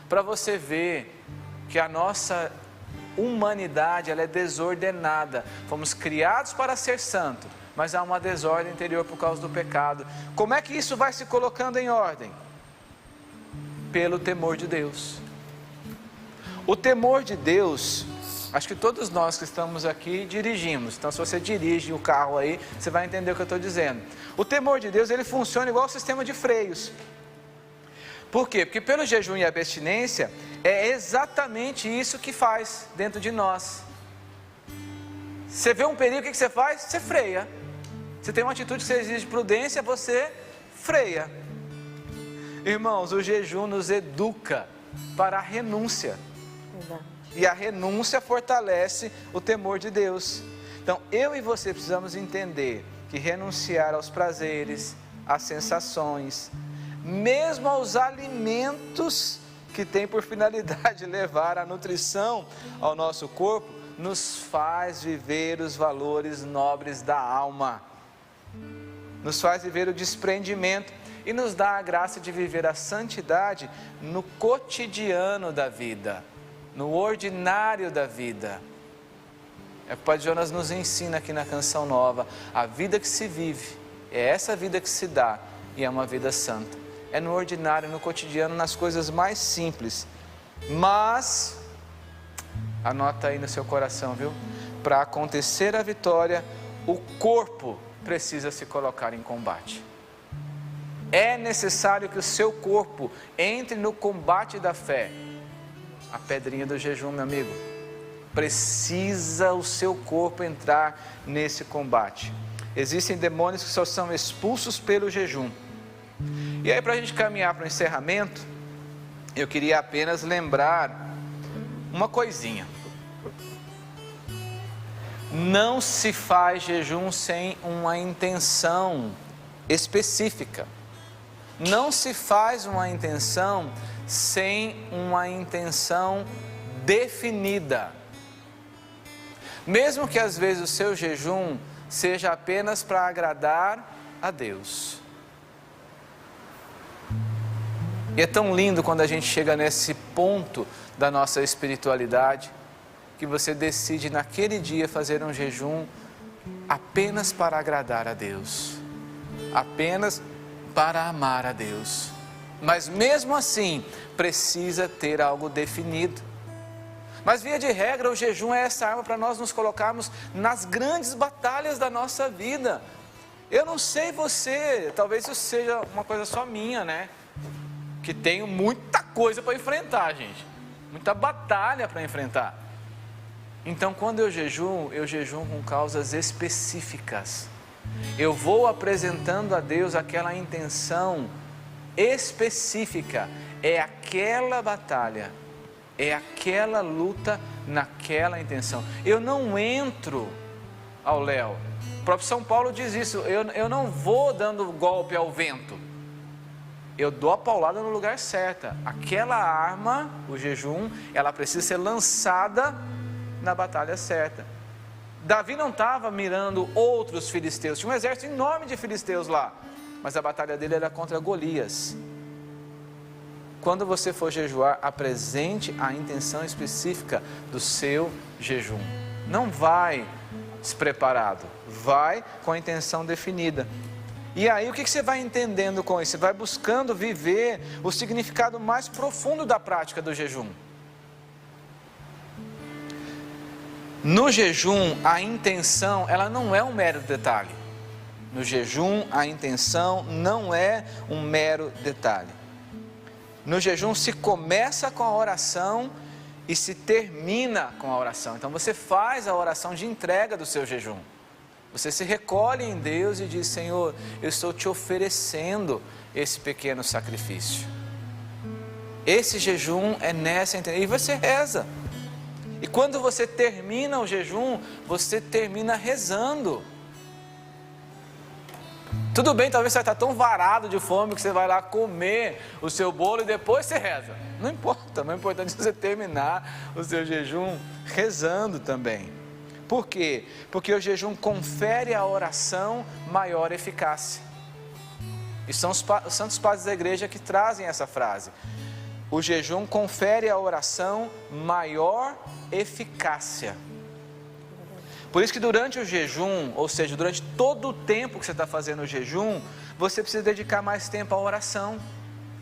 Para você ver que a nossa humanidade, ela é desordenada. Fomos criados para ser santo, mas há uma desordem interior por causa do pecado. Como é que isso vai se colocando em ordem? Pelo temor de Deus. O temor de Deus, acho que todos nós que estamos aqui dirigimos. Então, se você dirige o carro aí, você vai entender o que eu estou dizendo. O temor de Deus, ele funciona igual ao sistema de freios. Por quê? Porque pelo jejum e abstinência, é exatamente isso que faz dentro de nós. Você vê um perigo, o que você faz? Você freia. Você tem uma atitude que você exige prudência, você freia. Irmãos, o jejum nos educa para a renúncia. E a renúncia fortalece o temor de Deus. Então, eu e você precisamos entender que renunciar aos prazeres, às sensações, mesmo aos alimentos que têm por finalidade levar a nutrição ao nosso corpo, nos faz viver os valores nobres da alma, nos faz viver o desprendimento e nos dá a graça de viver a santidade no cotidiano da vida, no ordinário da vida. É o que o Padre Jonas nos ensina aqui na Canção Nova. A vida que se vive, é essa vida que se dá e é uma vida santa. É no ordinário, no cotidiano, nas coisas mais simples. Mas, anota aí no seu coração, viu? Para acontecer a vitória, o corpo precisa se colocar em combate. É necessário que o seu corpo entre no combate da fé. A pedrinha do jejum, meu amigo. Precisa o seu corpo entrar nesse combate. Existem demônios que só são expulsos pelo jejum. E aí, para a gente caminhar para o encerramento, eu queria apenas lembrar uma coisinha. Não se faz jejum sem uma intenção específica. Não se faz uma intenção sem uma intenção definida. Mesmo que às vezes o seu jejum seja apenas para agradar a Deus. E é tão lindo quando a gente chega nesse ponto da nossa espiritualidade, que você decide naquele dia fazer um jejum apenas para agradar a Deus, apenas para amar a Deus. Mas mesmo assim, precisa ter algo definido. Mas via de regra, o jejum é essa arma para nós nos colocarmos nas grandes batalhas da nossa vida. Eu não sei você, talvez isso seja uma coisa só minha, né? Que tenho muita coisa para enfrentar, gente. Muita batalha para enfrentar. Então, quando eu jejum com causas específicas. Eu vou apresentando a Deus aquela intenção específica. É aquela batalha, é aquela luta naquela intenção. Eu não entro ao léu. O próprio São Paulo diz isso. Eu não vou dando golpe ao vento. Eu dou a paulada no lugar certo. Aquela arma, o jejum, ela precisa ser lançada na batalha certa. Davi não estava mirando outros filisteus. Tinha um exército enorme de filisteus lá. Mas a batalha dele era contra Golias. Quando você for jejuar, apresente a intenção específica do seu jejum. Não vai despreparado. Vai com a intenção definida. E aí o que você vai entendendo com isso? Você vai buscando viver o significado mais profundo da prática do jejum. No jejum, a intenção, ela não é um mero detalhe. No jejum, a intenção não é um mero detalhe. No jejum se começa com a oração e se termina com a oração. Então você faz a oração de entrega do seu jejum. Você se recolhe em Deus e diz: Senhor, eu estou te oferecendo esse pequeno sacrifício. Esse jejum é nessa intenção. E você reza. E quando você termina o jejum, você termina rezando. Tudo bem, talvez você está tão varado de fome que você vai lá comer o seu bolo e depois você reza. Não importa, o importante é você terminar o seu jejum rezando também. Por quê? Porque o jejum confere à oração maior eficácia. E são os santos padres da igreja que trazem essa frase. O jejum confere à oração maior eficácia. Por isso que durante o jejum, ou seja, durante todo o tempo que você está fazendo o jejum, você precisa dedicar mais tempo à oração.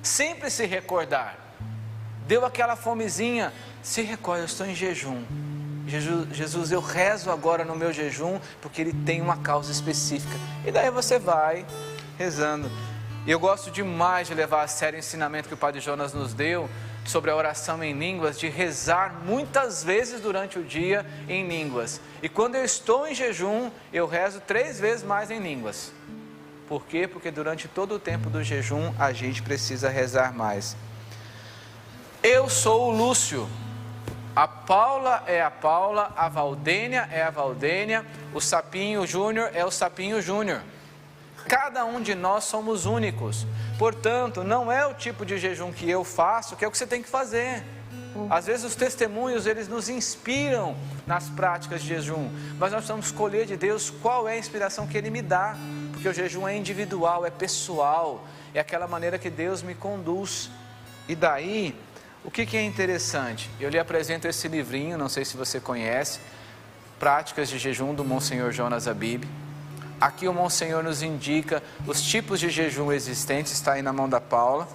Sempre se recordar. Deu aquela fomezinha, se recorda, eu estou em jejum. Jesus, eu rezo agora no meu jejum, porque ele tem uma causa específica. E daí você vai rezando. E eu gosto demais de levar a sério o ensinamento que o Padre Jonas nos deu sobre a oração em línguas, de rezar muitas vezes durante o dia em línguas. E quando eu estou em jejum, eu rezo 3 vezes mais em línguas. Por quê? Porque durante todo o tempo do jejum, a gente precisa rezar mais. Eu sou o Lúcio. A Paula é a Paula, a Valdênia é a Valdênia, o Sapinho Júnior é o Sapinho Júnior. Cada um de nós somos únicos. Portanto, não é o tipo de jejum que eu faço que é o que você tem que fazer. Às vezes os testemunhos, eles nos inspiram nas práticas de jejum, mas nós precisamos escolher de Deus qual é a inspiração que Ele me dá, porque o jejum é individual, é pessoal, é aquela maneira que Deus me conduz. E daí, o que é interessante? Eu lhe apresento esse livrinho, não sei se você conhece, Práticas de Jejum, do Monsenhor Jonas Abib. Aqui o Monsenhor nos indica os tipos de jejum existentes, está aí na mão da Paula.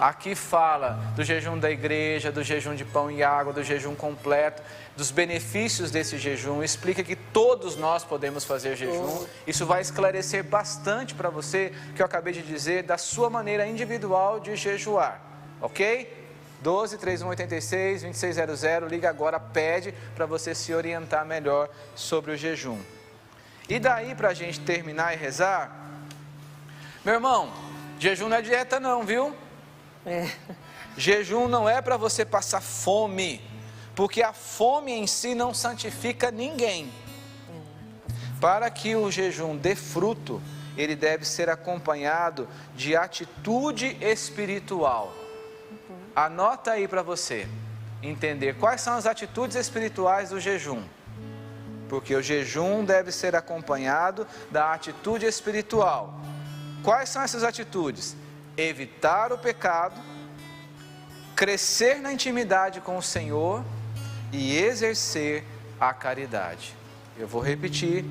Aqui fala do jejum da igreja, do jejum de pão e água, do jejum completo, dos benefícios desse jejum. Explica que todos nós podemos fazer jejum. Isso vai esclarecer bastante para você, que eu acabei de dizer, da sua maneira individual de jejuar. Ok? 12 31 86 2600, liga agora, pede para você se orientar melhor sobre o jejum. E daí, para a gente terminar e rezar, meu irmão, jejum não é dieta não, viu? Jejum não é para você passar fome, porque a fome em si não santifica ninguém. Para que o jejum dê fruto, ele deve ser acompanhado de atitude espiritual. Anota aí para você entender quais são as atitudes espirituais do jejum. Porque o jejum deve ser acompanhado da atitude espiritual. Quais são essas atitudes? Evitar o pecado, crescer na intimidade com o Senhor e exercer a caridade. Eu vou repetir: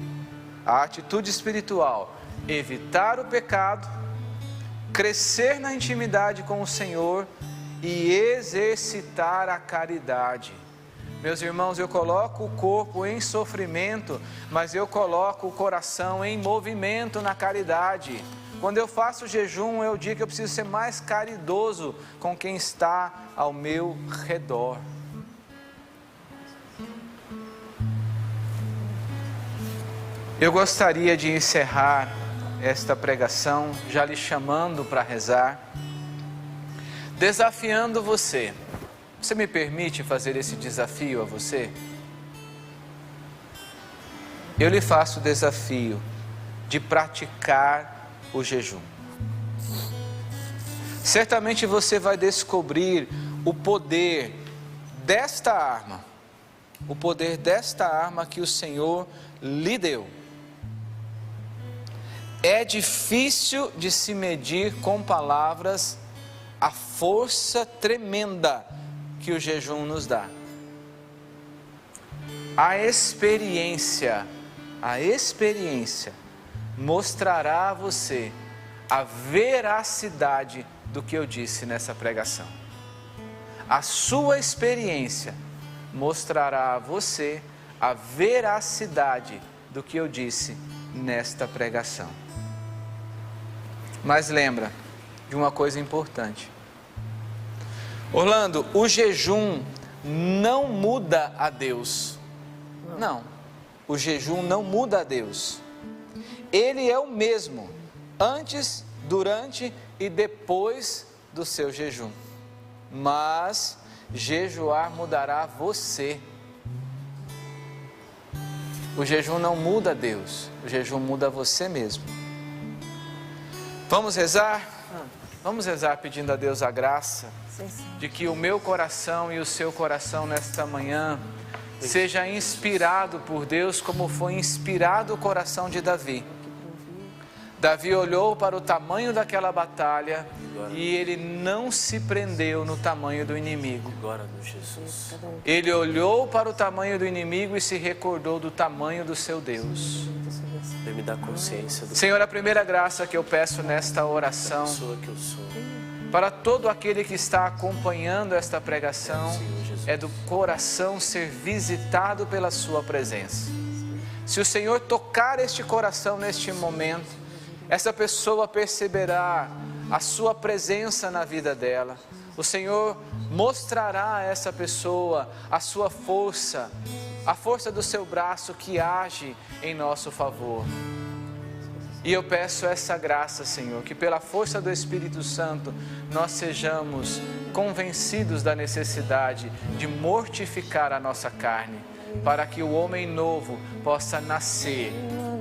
a atitude espiritual: evitar o pecado, crescer na intimidade com o Senhor e exercitar a caridade. Meus irmãos, eu coloco o corpo em sofrimento, mas eu coloco o coração em movimento na caridade. Quando eu faço jejum, eu digo que eu preciso ser mais caridoso com quem está ao meu redor. Eu gostaria de encerrar esta pregação, já lhe chamando para rezar, desafiando você. Você me permite fazer esse desafio a você? Eu lhe faço o desafio de praticar o jejum. Certamente você vai descobrir o poder desta arma, o poder desta arma que o Senhor lhe deu. É difícil de se medir com palavras a força tremenda que o jejum nos dá. A experiência mostrará a você a veracidade do que eu disse nessa pregação. A sua experiência mostrará a você a veracidade do que eu disse nesta pregação. Mas lembra de uma coisa importante. Orlando, o jejum não muda a Deus. Não, o jejum não muda a Deus. Ele é o mesmo, antes, durante e depois do seu jejum. Mas jejuar mudará você. O jejum não muda a Deus, o jejum muda você mesmo. Vamos rezar? Vamos rezar pedindo a Deus a graça de que o meu coração e o seu coração nesta manhã seja inspirado por Deus como foi inspirado o coração de Davi. Davi olhou para o tamanho daquela batalha e ele não se prendeu no tamanho do inimigo. Ele olhou para o tamanho do inimigo e se recordou do tamanho do seu Deus. Me dá consciência do Senhor, a primeira graça que eu peço nesta oração para todo aquele que está acompanhando esta pregação é do coração ser visitado pela sua presença. Se o Senhor tocar este coração neste momento, essa pessoa perceberá a sua presença na vida dela. O Senhor mostrará a essa pessoa a sua força, a força do seu braço que age em nosso favor. E eu peço essa graça, Senhor, que pela força do Espírito Santo nós sejamos convencidos da necessidade de mortificar a nossa carne, para que o homem novo possa nascer,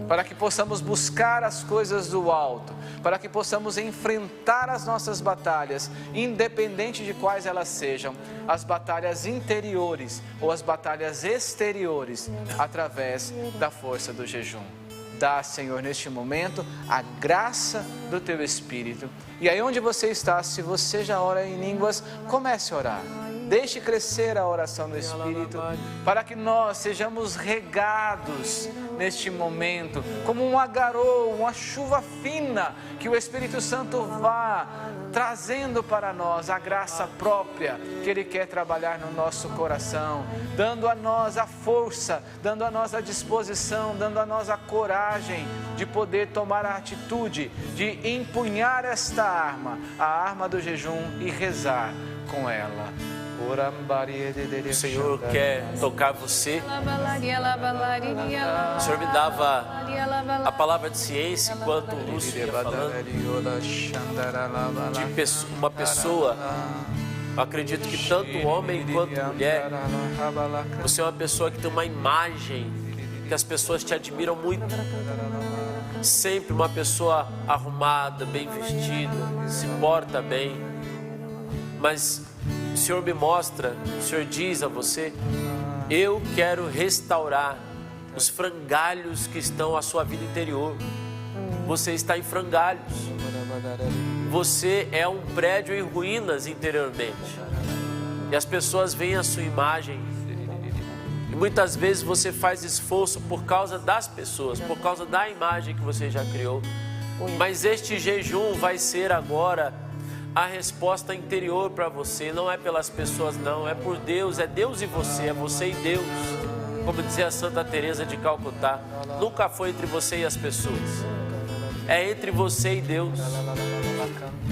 para que possamos buscar as coisas do alto, para que possamos enfrentar as nossas batalhas, independente de quais elas sejam, as batalhas interiores ou as batalhas exteriores, através da força do jejum. Dá, Senhor, neste momento, a graça do Teu Espírito. E aí onde você está, se você já ora em línguas, comece a orar. Deixe crescer a oração no Espírito, para que nós sejamos regados neste momento, como uma garoa, uma chuva fina, que o Espírito Santo vá trazendo para nós a graça própria que Ele quer trabalhar no nosso coração, dando a nós a força, dando a nós a disposição, dando a nós a coragem de poder tomar a atitude de empunhar esta arma, a arma do jejum, e rezar com ela. O Senhor quer tocar você. O Senhor me dava a palavra de ciência enquanto o Lúcio ia falando de uma pessoa, eu acredito que tanto homem quanto mulher, você é uma pessoa que tem uma imagem que as pessoas te admiram muito. Sempre uma pessoa arrumada, bem vestida, se porta bem, mas o Senhor me mostra, o Senhor diz a você: eu quero restaurar os frangalhos que estão à sua vida interior. Você está em frangalhos. Você é um prédio em ruínas interiormente. E as pessoas veem a sua imagem. E muitas vezes você faz esforço por causa das pessoas, por causa da imagem que você já criou. Mas este jejum vai ser agora a resposta interior para você. Não é pelas pessoas, não, é por Deus. É Deus e você e Deus. Como dizia Santa Teresa de Calcutá, nunca foi entre você e as pessoas, é entre você e Deus.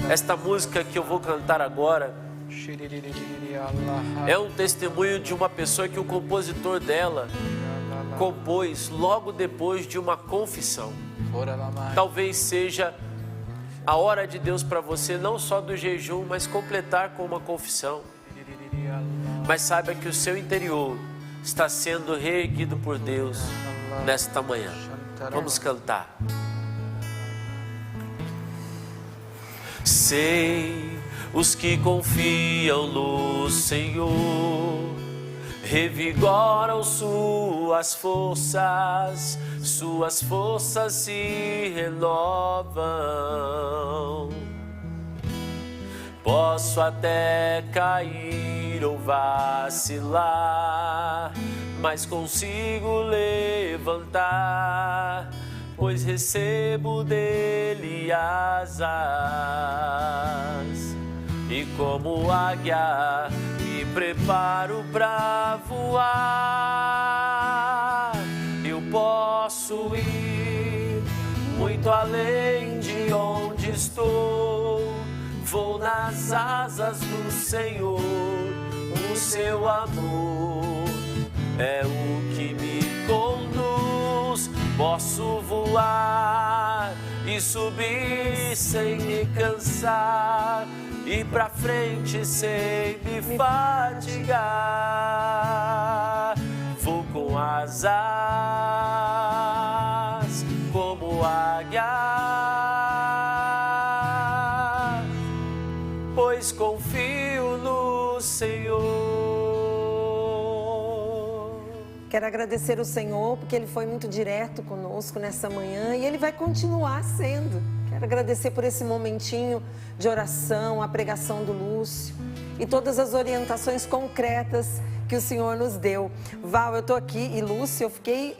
Esta música que eu vou cantar agora é um testemunho de uma pessoa que o compositor dela compôs logo depois de uma confissão. Talvez seja a hora de Deus para você, não só do jejum, mas completar com uma confissão. Mas saiba que o seu interior está sendo reerguido por Deus nesta manhã. Vamos cantar. Sei, os que confiam no Senhor revigoram suas forças se renovam. Posso até cair ou vacilar, mas consigo levantar, pois recebo dele asas. E como águia me preparo para voar. Eu posso ir muito além de onde estou. Vou nas asas do Senhor, o seu amor é o que me conduz. Posso voar e subir sem me cansar, ir pra frente sem me fatigar. Vou com asas como águia, pois confio no Senhor. Quero agradecer o Senhor porque Ele foi muito direto conosco nessa manhã e Ele vai continuar sendo. Quero agradecer por esse momentinho de oração, a pregação do Lúcio e todas as orientações concretas que o Senhor nos deu. Val, eu estou aqui e Lúcio,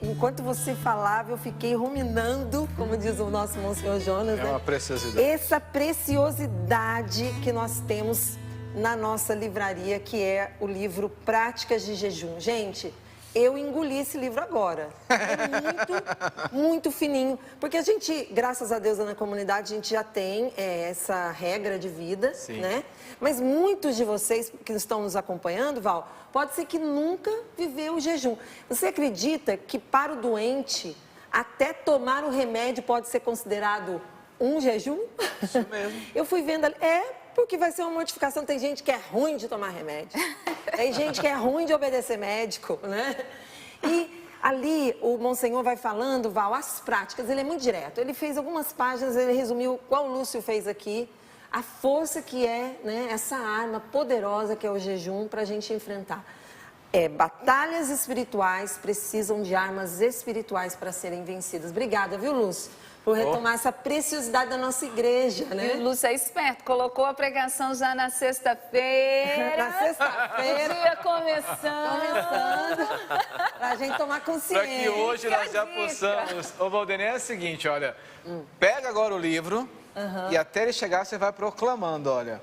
enquanto você falava, eu fiquei ruminando, como diz o nosso Monsenhor Jonas, É uma preciosidade. essa preciosidade que nós temos na nossa livraria, que é o livro Práticas de Jejum. Gente, eu engoli esse livro agora. É muito fininho. Porque a gente, graças a Deus, na comunidade, a gente já tem essa regra de vida, Sim. né? Mas muitos de vocês que estão nos acompanhando, Val, pode ser que nunca viveu o jejum. Você acredita que para o doente, até tomar o remédio pode ser considerado um jejum? Isso mesmo. Eu fui vendo ali, porque vai ser uma mortificação. Tem gente que é ruim de tomar remédio. Tem gente que é ruim de obedecer médico, né? E ali o Monsenhor vai falando, Val, as práticas. Ele é muito direto. Ele fez algumas páginas, ele resumiu, igual o Lúcio fez aqui, a força que é, né, essa arma poderosa que é o jejum para a gente enfrentar. Batalhas espirituais precisam de armas espirituais para serem vencidas. Obrigada, viu, Lúcio? por retomar essa preciosidade da nossa igreja, E né? o Lúcio é esperto, colocou a pregação já na sexta-feira. Na sexta-feira, Dia começando. pra gente tomar Para consciência. que hoje nós já dica. possamos... Ô, Valdênia, é o seguinte, olha. Pega agora o livro e até ele chegar você vai proclamando, olha.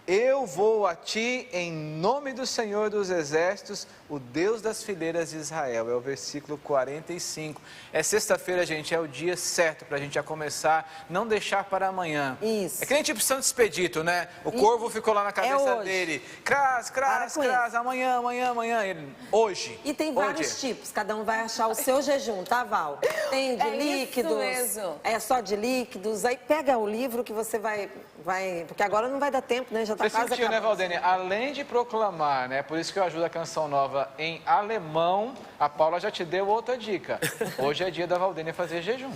Eu vou a ti em nome do Senhor dos Exércitos, o Deus das fileiras de Israel. É o versículo 45. É sexta-feira, gente, é o dia certo para a gente já começar, não deixar para amanhã. Isso. É que nem tipo Santo Expedito, né? O corvo ficou lá na cabeça hoje. dele. Crás, crás, Para com crás, amanhã, amanhã, amanhã. Ele, hoje. E tem Hoje. vários tipos, cada um vai achar o seu jejum, tá, Val? Tem de É isso líquidos, mesmo. é só de líquidos. Aí pega o livro que você vai... Porque agora não vai dar tempo, né? Já tá Você quase sentiu, né, acabando. Valdênia? Além de proclamar, né? Por isso que eu ajudo a Canção Nova em alemão, a Paula já te deu outra dica. Hoje é dia da Valdênia fazer jejum.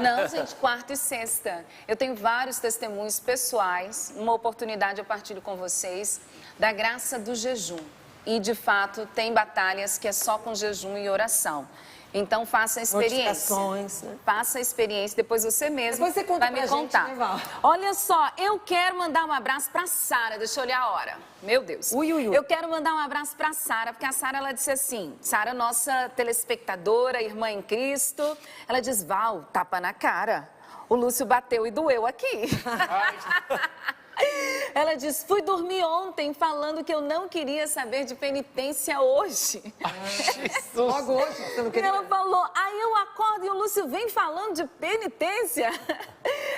Não, gente, quarta e sexta. Eu tenho vários testemunhos pessoais. Uma oportunidade eu partilho com vocês da graça do jejum. E, de fato, tem batalhas que é só com jejum e oração. Então, faça a experiência. Notificações, né? Faça a experiência, depois você mesmo Depois você conta vai me pra gente, contar. né, Val? Olha só, eu quero mandar um abraço pra Sara. Deixa eu olhar a hora. Meu Deus. Ui, ui, ui. Eu quero mandar um abraço pra Sara, porque a Sara, ela disse assim, Sara, nossa telespectadora, irmã em Cristo, ela diz, Val, tapa na cara. O Lúcio bateu e doeu aqui. Ela diz, fui dormir ontem falando que eu não queria saber de penitência hoje. Jesus! Logo hoje, você não E queria... ela falou, aí eu acordo e o Lúcio vem falando de penitência.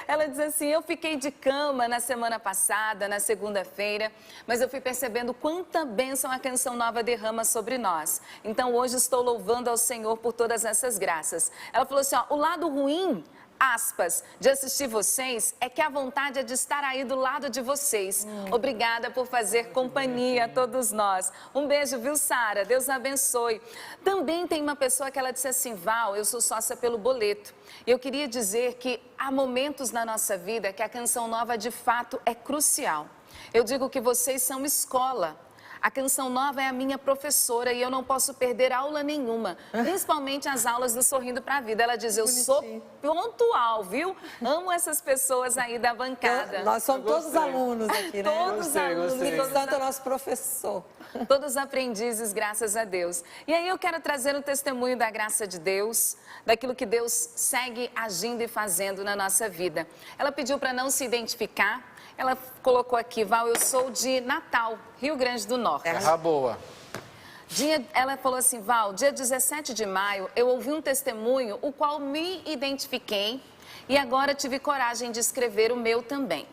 Ela diz assim, eu fiquei de cama na semana passada, na segunda-feira, mas eu fui percebendo quanta bênção a Canção Nova derrama sobre nós. Então hoje estou louvando ao Senhor por todas essas graças. Ela falou assim, ó, o lado ruim, aspas, de assistir vocês é que a vontade é de estar aí do lado de vocês. Obrigada por fazer companhia a todos nós. Um beijo, viu, Sara? Deus abençoe. Também tem uma pessoa que ela disse assim, Val, eu sou sócia pelo boleto. E eu queria dizer que há momentos na nossa vida que a Canção Nova de fato é crucial. Eu digo que vocês são escola. A Canção Nova é a minha professora e eu não posso perder aula nenhuma, principalmente as aulas do Sorrindo para a Vida. Ela diz, eu sou pontual, viu? Amo essas pessoas aí da bancada. Nós somos todos Gostei. alunos aqui, né? Todos Gostei, alunos, gostei. E portanto, é nosso professor. todos aprendizes, graças a Deus. E aí eu quero trazer um testemunho da graça de Deus, daquilo que Deus segue agindo e fazendo na nossa vida. Ela pediu para não se identificar. Ela colocou aqui, Val, eu sou de Natal, Rio Grande do Norte. Terra boa. Ela falou assim, Val, dia 17 de maio, eu ouvi um testemunho, o qual me identifiquei e agora tive coragem de escrever o meu também.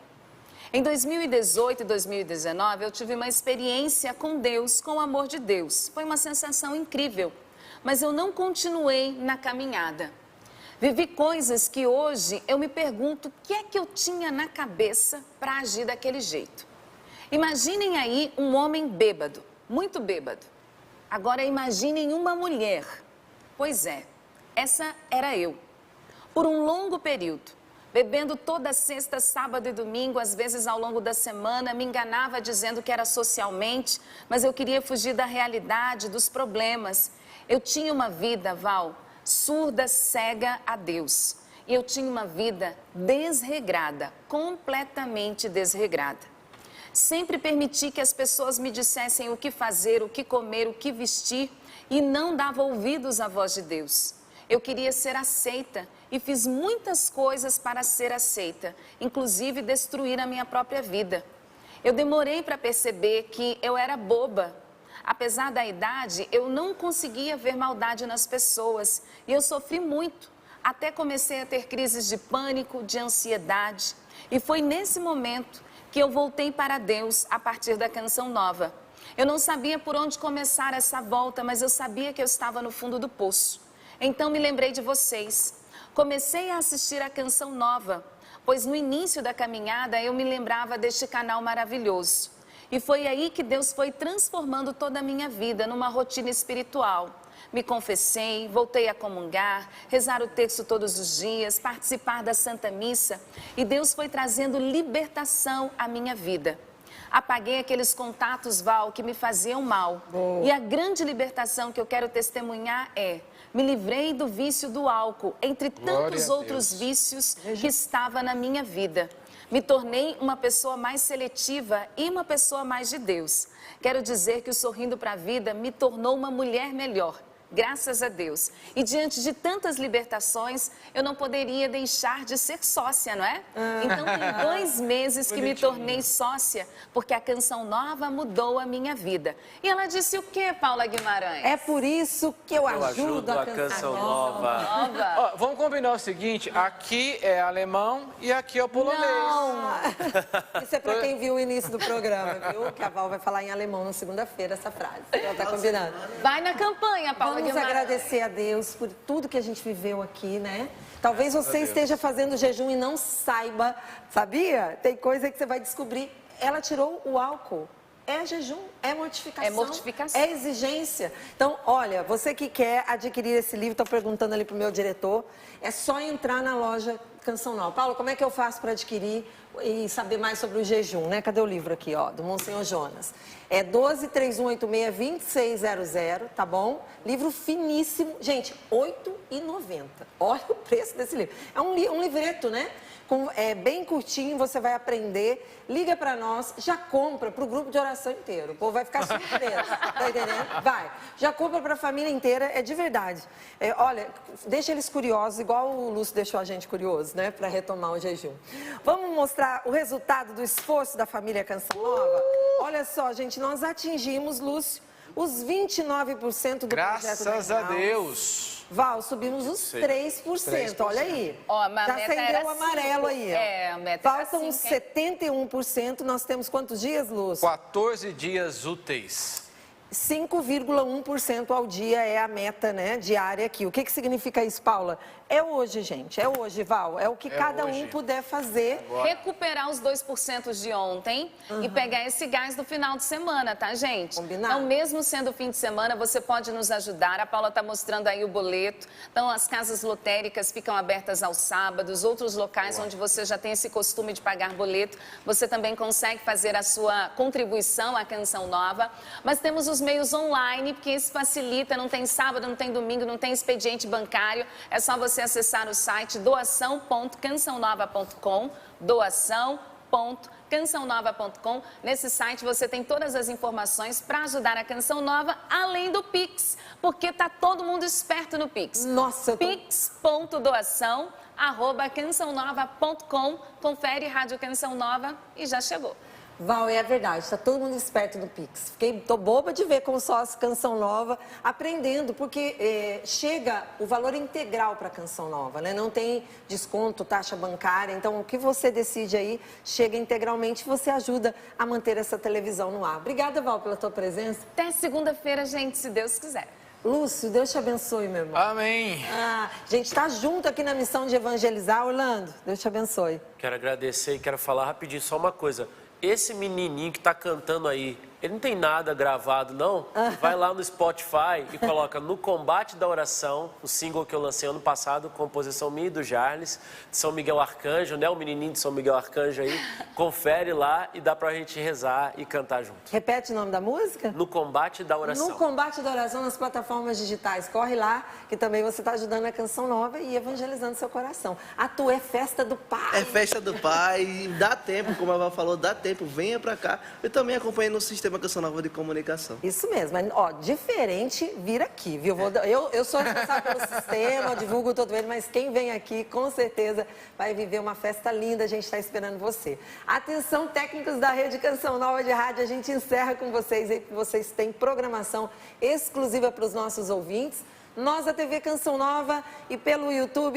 Em 2018 e 2019, eu tive uma experiência com Deus, com o amor de Deus. Foi uma sensação incrível, mas eu não continuei na caminhada. Vivi coisas que hoje eu me pergunto o que é que eu tinha na cabeça para agir daquele jeito. Imaginem aí um homem bêbado, muito bêbado. Agora imaginem uma mulher. Pois é, essa era eu. Por um longo período, bebendo toda sexta, sábado e domingo, às vezes ao longo da semana, me enganava dizendo que era socialmente, mas eu queria fugir da realidade, dos problemas. Eu tinha uma vida, Val, surda, cega a Deus. E eu tinha uma vida desregrada, completamente desregrada. Sempre permiti que as pessoas me dissessem o que fazer, o que comer, o que vestir e não dava ouvidos à voz de Deus. Eu queria ser aceita e fiz muitas coisas para ser aceita, inclusive destruir a minha própria vida. Eu demorei para perceber que eu era boba. Apesar da idade, eu não conseguia ver maldade nas pessoas e eu sofri muito. Até comecei a ter crises de pânico, de ansiedade. E foi nesse momento que eu voltei para Deus a partir da Canção Nova. Eu não sabia por onde começar essa volta, mas eu sabia que eu estava no fundo do poço. Então me lembrei de vocês. Comecei a assistir a Canção Nova, pois no início da caminhada eu me lembrava deste canal maravilhoso. E foi aí que Deus foi transformando toda a minha vida numa rotina espiritual. Me confessei, voltei a comungar, rezar o terço todos os dias, participar da Santa Missa. E Deus foi trazendo libertação à minha vida. Apaguei aqueles contatos, Val, que me faziam mal. E a grande libertação que eu quero testemunhar é: me livrei do vício do álcool, entre tantos outros vícios que estava na minha vida. Me tornei uma pessoa mais seletiva e uma pessoa mais de Deus. Quero dizer que o Sorrindo para a Vida me tornou uma mulher melhor. Graças a Deus. E diante de tantas libertações, eu não poderia deixar de ser sócia, não é? Então tem 2 meses que me tornei sócia, porque a Canção Nova mudou a minha vida. E ela disse o quê, Paula Guimarães? É por isso que eu ajudo a Canção Nova. Ó, vamos combinar o seguinte, aqui é alemão e aqui é o polonês. Isso é para quem viu o início do programa, viu? Que a Val vai falar em alemão na segunda-feira essa frase. Ela tá combinando. Vai na campanha, Paula Vamos Guimarães. agradecer a Deus por tudo que a gente viveu aqui, né? Talvez você esteja fazendo jejum e não saiba, sabia? Tem coisa que você vai descobrir. Ela tirou o álcool. É jejum, é mortificação. É mortificação. É exigência. Então, olha, você que quer adquirir esse livro, estou perguntando ali para o meu diretor, é só entrar na loja Canção Nova. Paulo, como é que eu faço para adquirir e saber mais sobre o jejum, né? Cadê o livro aqui, ó, do Monsenhor Jonas? É 12-3186-2600, tá bom? Livro finíssimo. Gente, R$ 8,90. Olha o preço desse livro. É um livreto, né? É bem curtinho, você vai aprender. Liga para nós, já compra para o grupo de oração inteiro. O povo vai ficar surpreso, tá entendendo? Vai. Já compra para a família inteira, é de verdade. Olha, deixa eles curiosos, igual o Lúcio deixou a gente curioso, né? Para retomar o jejum. Vamos mostrar o resultado do esforço da família Canção Nova? Olha só, gente, nós atingimos, Lúcio, os 29% do projeto. Graças a Deus. Val, subimos os 3%, olha aí. Ó, a já meta acendeu era o amarelo 5. aí. Ó. É, a meta era Faltam 5, hein? 71%, nós temos quantos dias, Lúcio? 14 dias úteis. 5,1% ao dia é a meta, né, diária aqui. O que significa isso, Paula? É hoje, gente. É hoje, Val. É o que cada um puder fazer. Recuperar os 2% de ontem e pegar esse gás do final de semana, tá, gente? Combinado. Então, mesmo sendo fim de semana, você pode nos ajudar. A Paula está mostrando aí o boleto. Então, as casas lotéricas ficam abertas aos sábados. Outros locais onde você já tem esse costume de pagar boleto, você também consegue fazer a sua contribuição à Canção Nova. Mas temos os meios online, porque isso facilita. Não tem sábado, não tem domingo, não tem expediente bancário. É só você acessar o site doação.cançãonova.com, doação.cançãonova.com. Nesse site você tem todas as informações para ajudar a Canção Nova, além do Pix, porque tá todo mundo esperto no Pix. Nossa, pix.doação@cançãonova.com. Confere Rádio Canção Nova e já chegou. Val, é verdade, tá todo mundo esperto no Pix. Tô boba de ver como sócio Canção Nova, aprendendo, porque chega o valor integral para a Canção Nova, né? Não tem desconto, taxa bancária, então o que você decide aí chega integralmente e você ajuda a manter essa televisão no ar. Obrigada, Val, pela tua presença. Até segunda-feira, gente, se Deus quiser. Lúcio, Deus te abençoe, meu irmão. Amém. A gente tá junto aqui na missão de evangelizar. Orlando, Deus te abençoe. Quero agradecer e quero falar rapidinho só uma coisa. Esse menininho que tá cantando aí, ele não tem nada gravado, não? Vai lá no Spotify e coloca No Combate da Oração, o single que eu lancei ano passado, composição minha e do Jarles, de São Miguel Arcanjo, né? O menininho de São Miguel Arcanjo aí. Confere lá e dá pra gente rezar e cantar junto. Repete o nome da música? No Combate da Oração. No Combate da Oração nas plataformas digitais. Corre lá, que também você está ajudando a Canção Nova e evangelizando seu coração. A tua é festa do Pai. É festa do Pai, dá tempo, como a Val falou, dá tempo, venha pra cá. Eu também acompanhei no Sistema Canção Nova de Comunicação. Isso mesmo, mas, ó, diferente vir aqui, viu? Eu sou responsável pelo sistema, eu divulgo todo ele, mas quem vem aqui, com certeza, vai viver uma festa linda, a gente está esperando você. Atenção, técnicos da Rede Canção Nova de Rádio, a gente encerra com vocês aí, porque vocês têm programação exclusiva para os nossos ouvintes. Nós, da TV Canção Nova e pelo YouTube...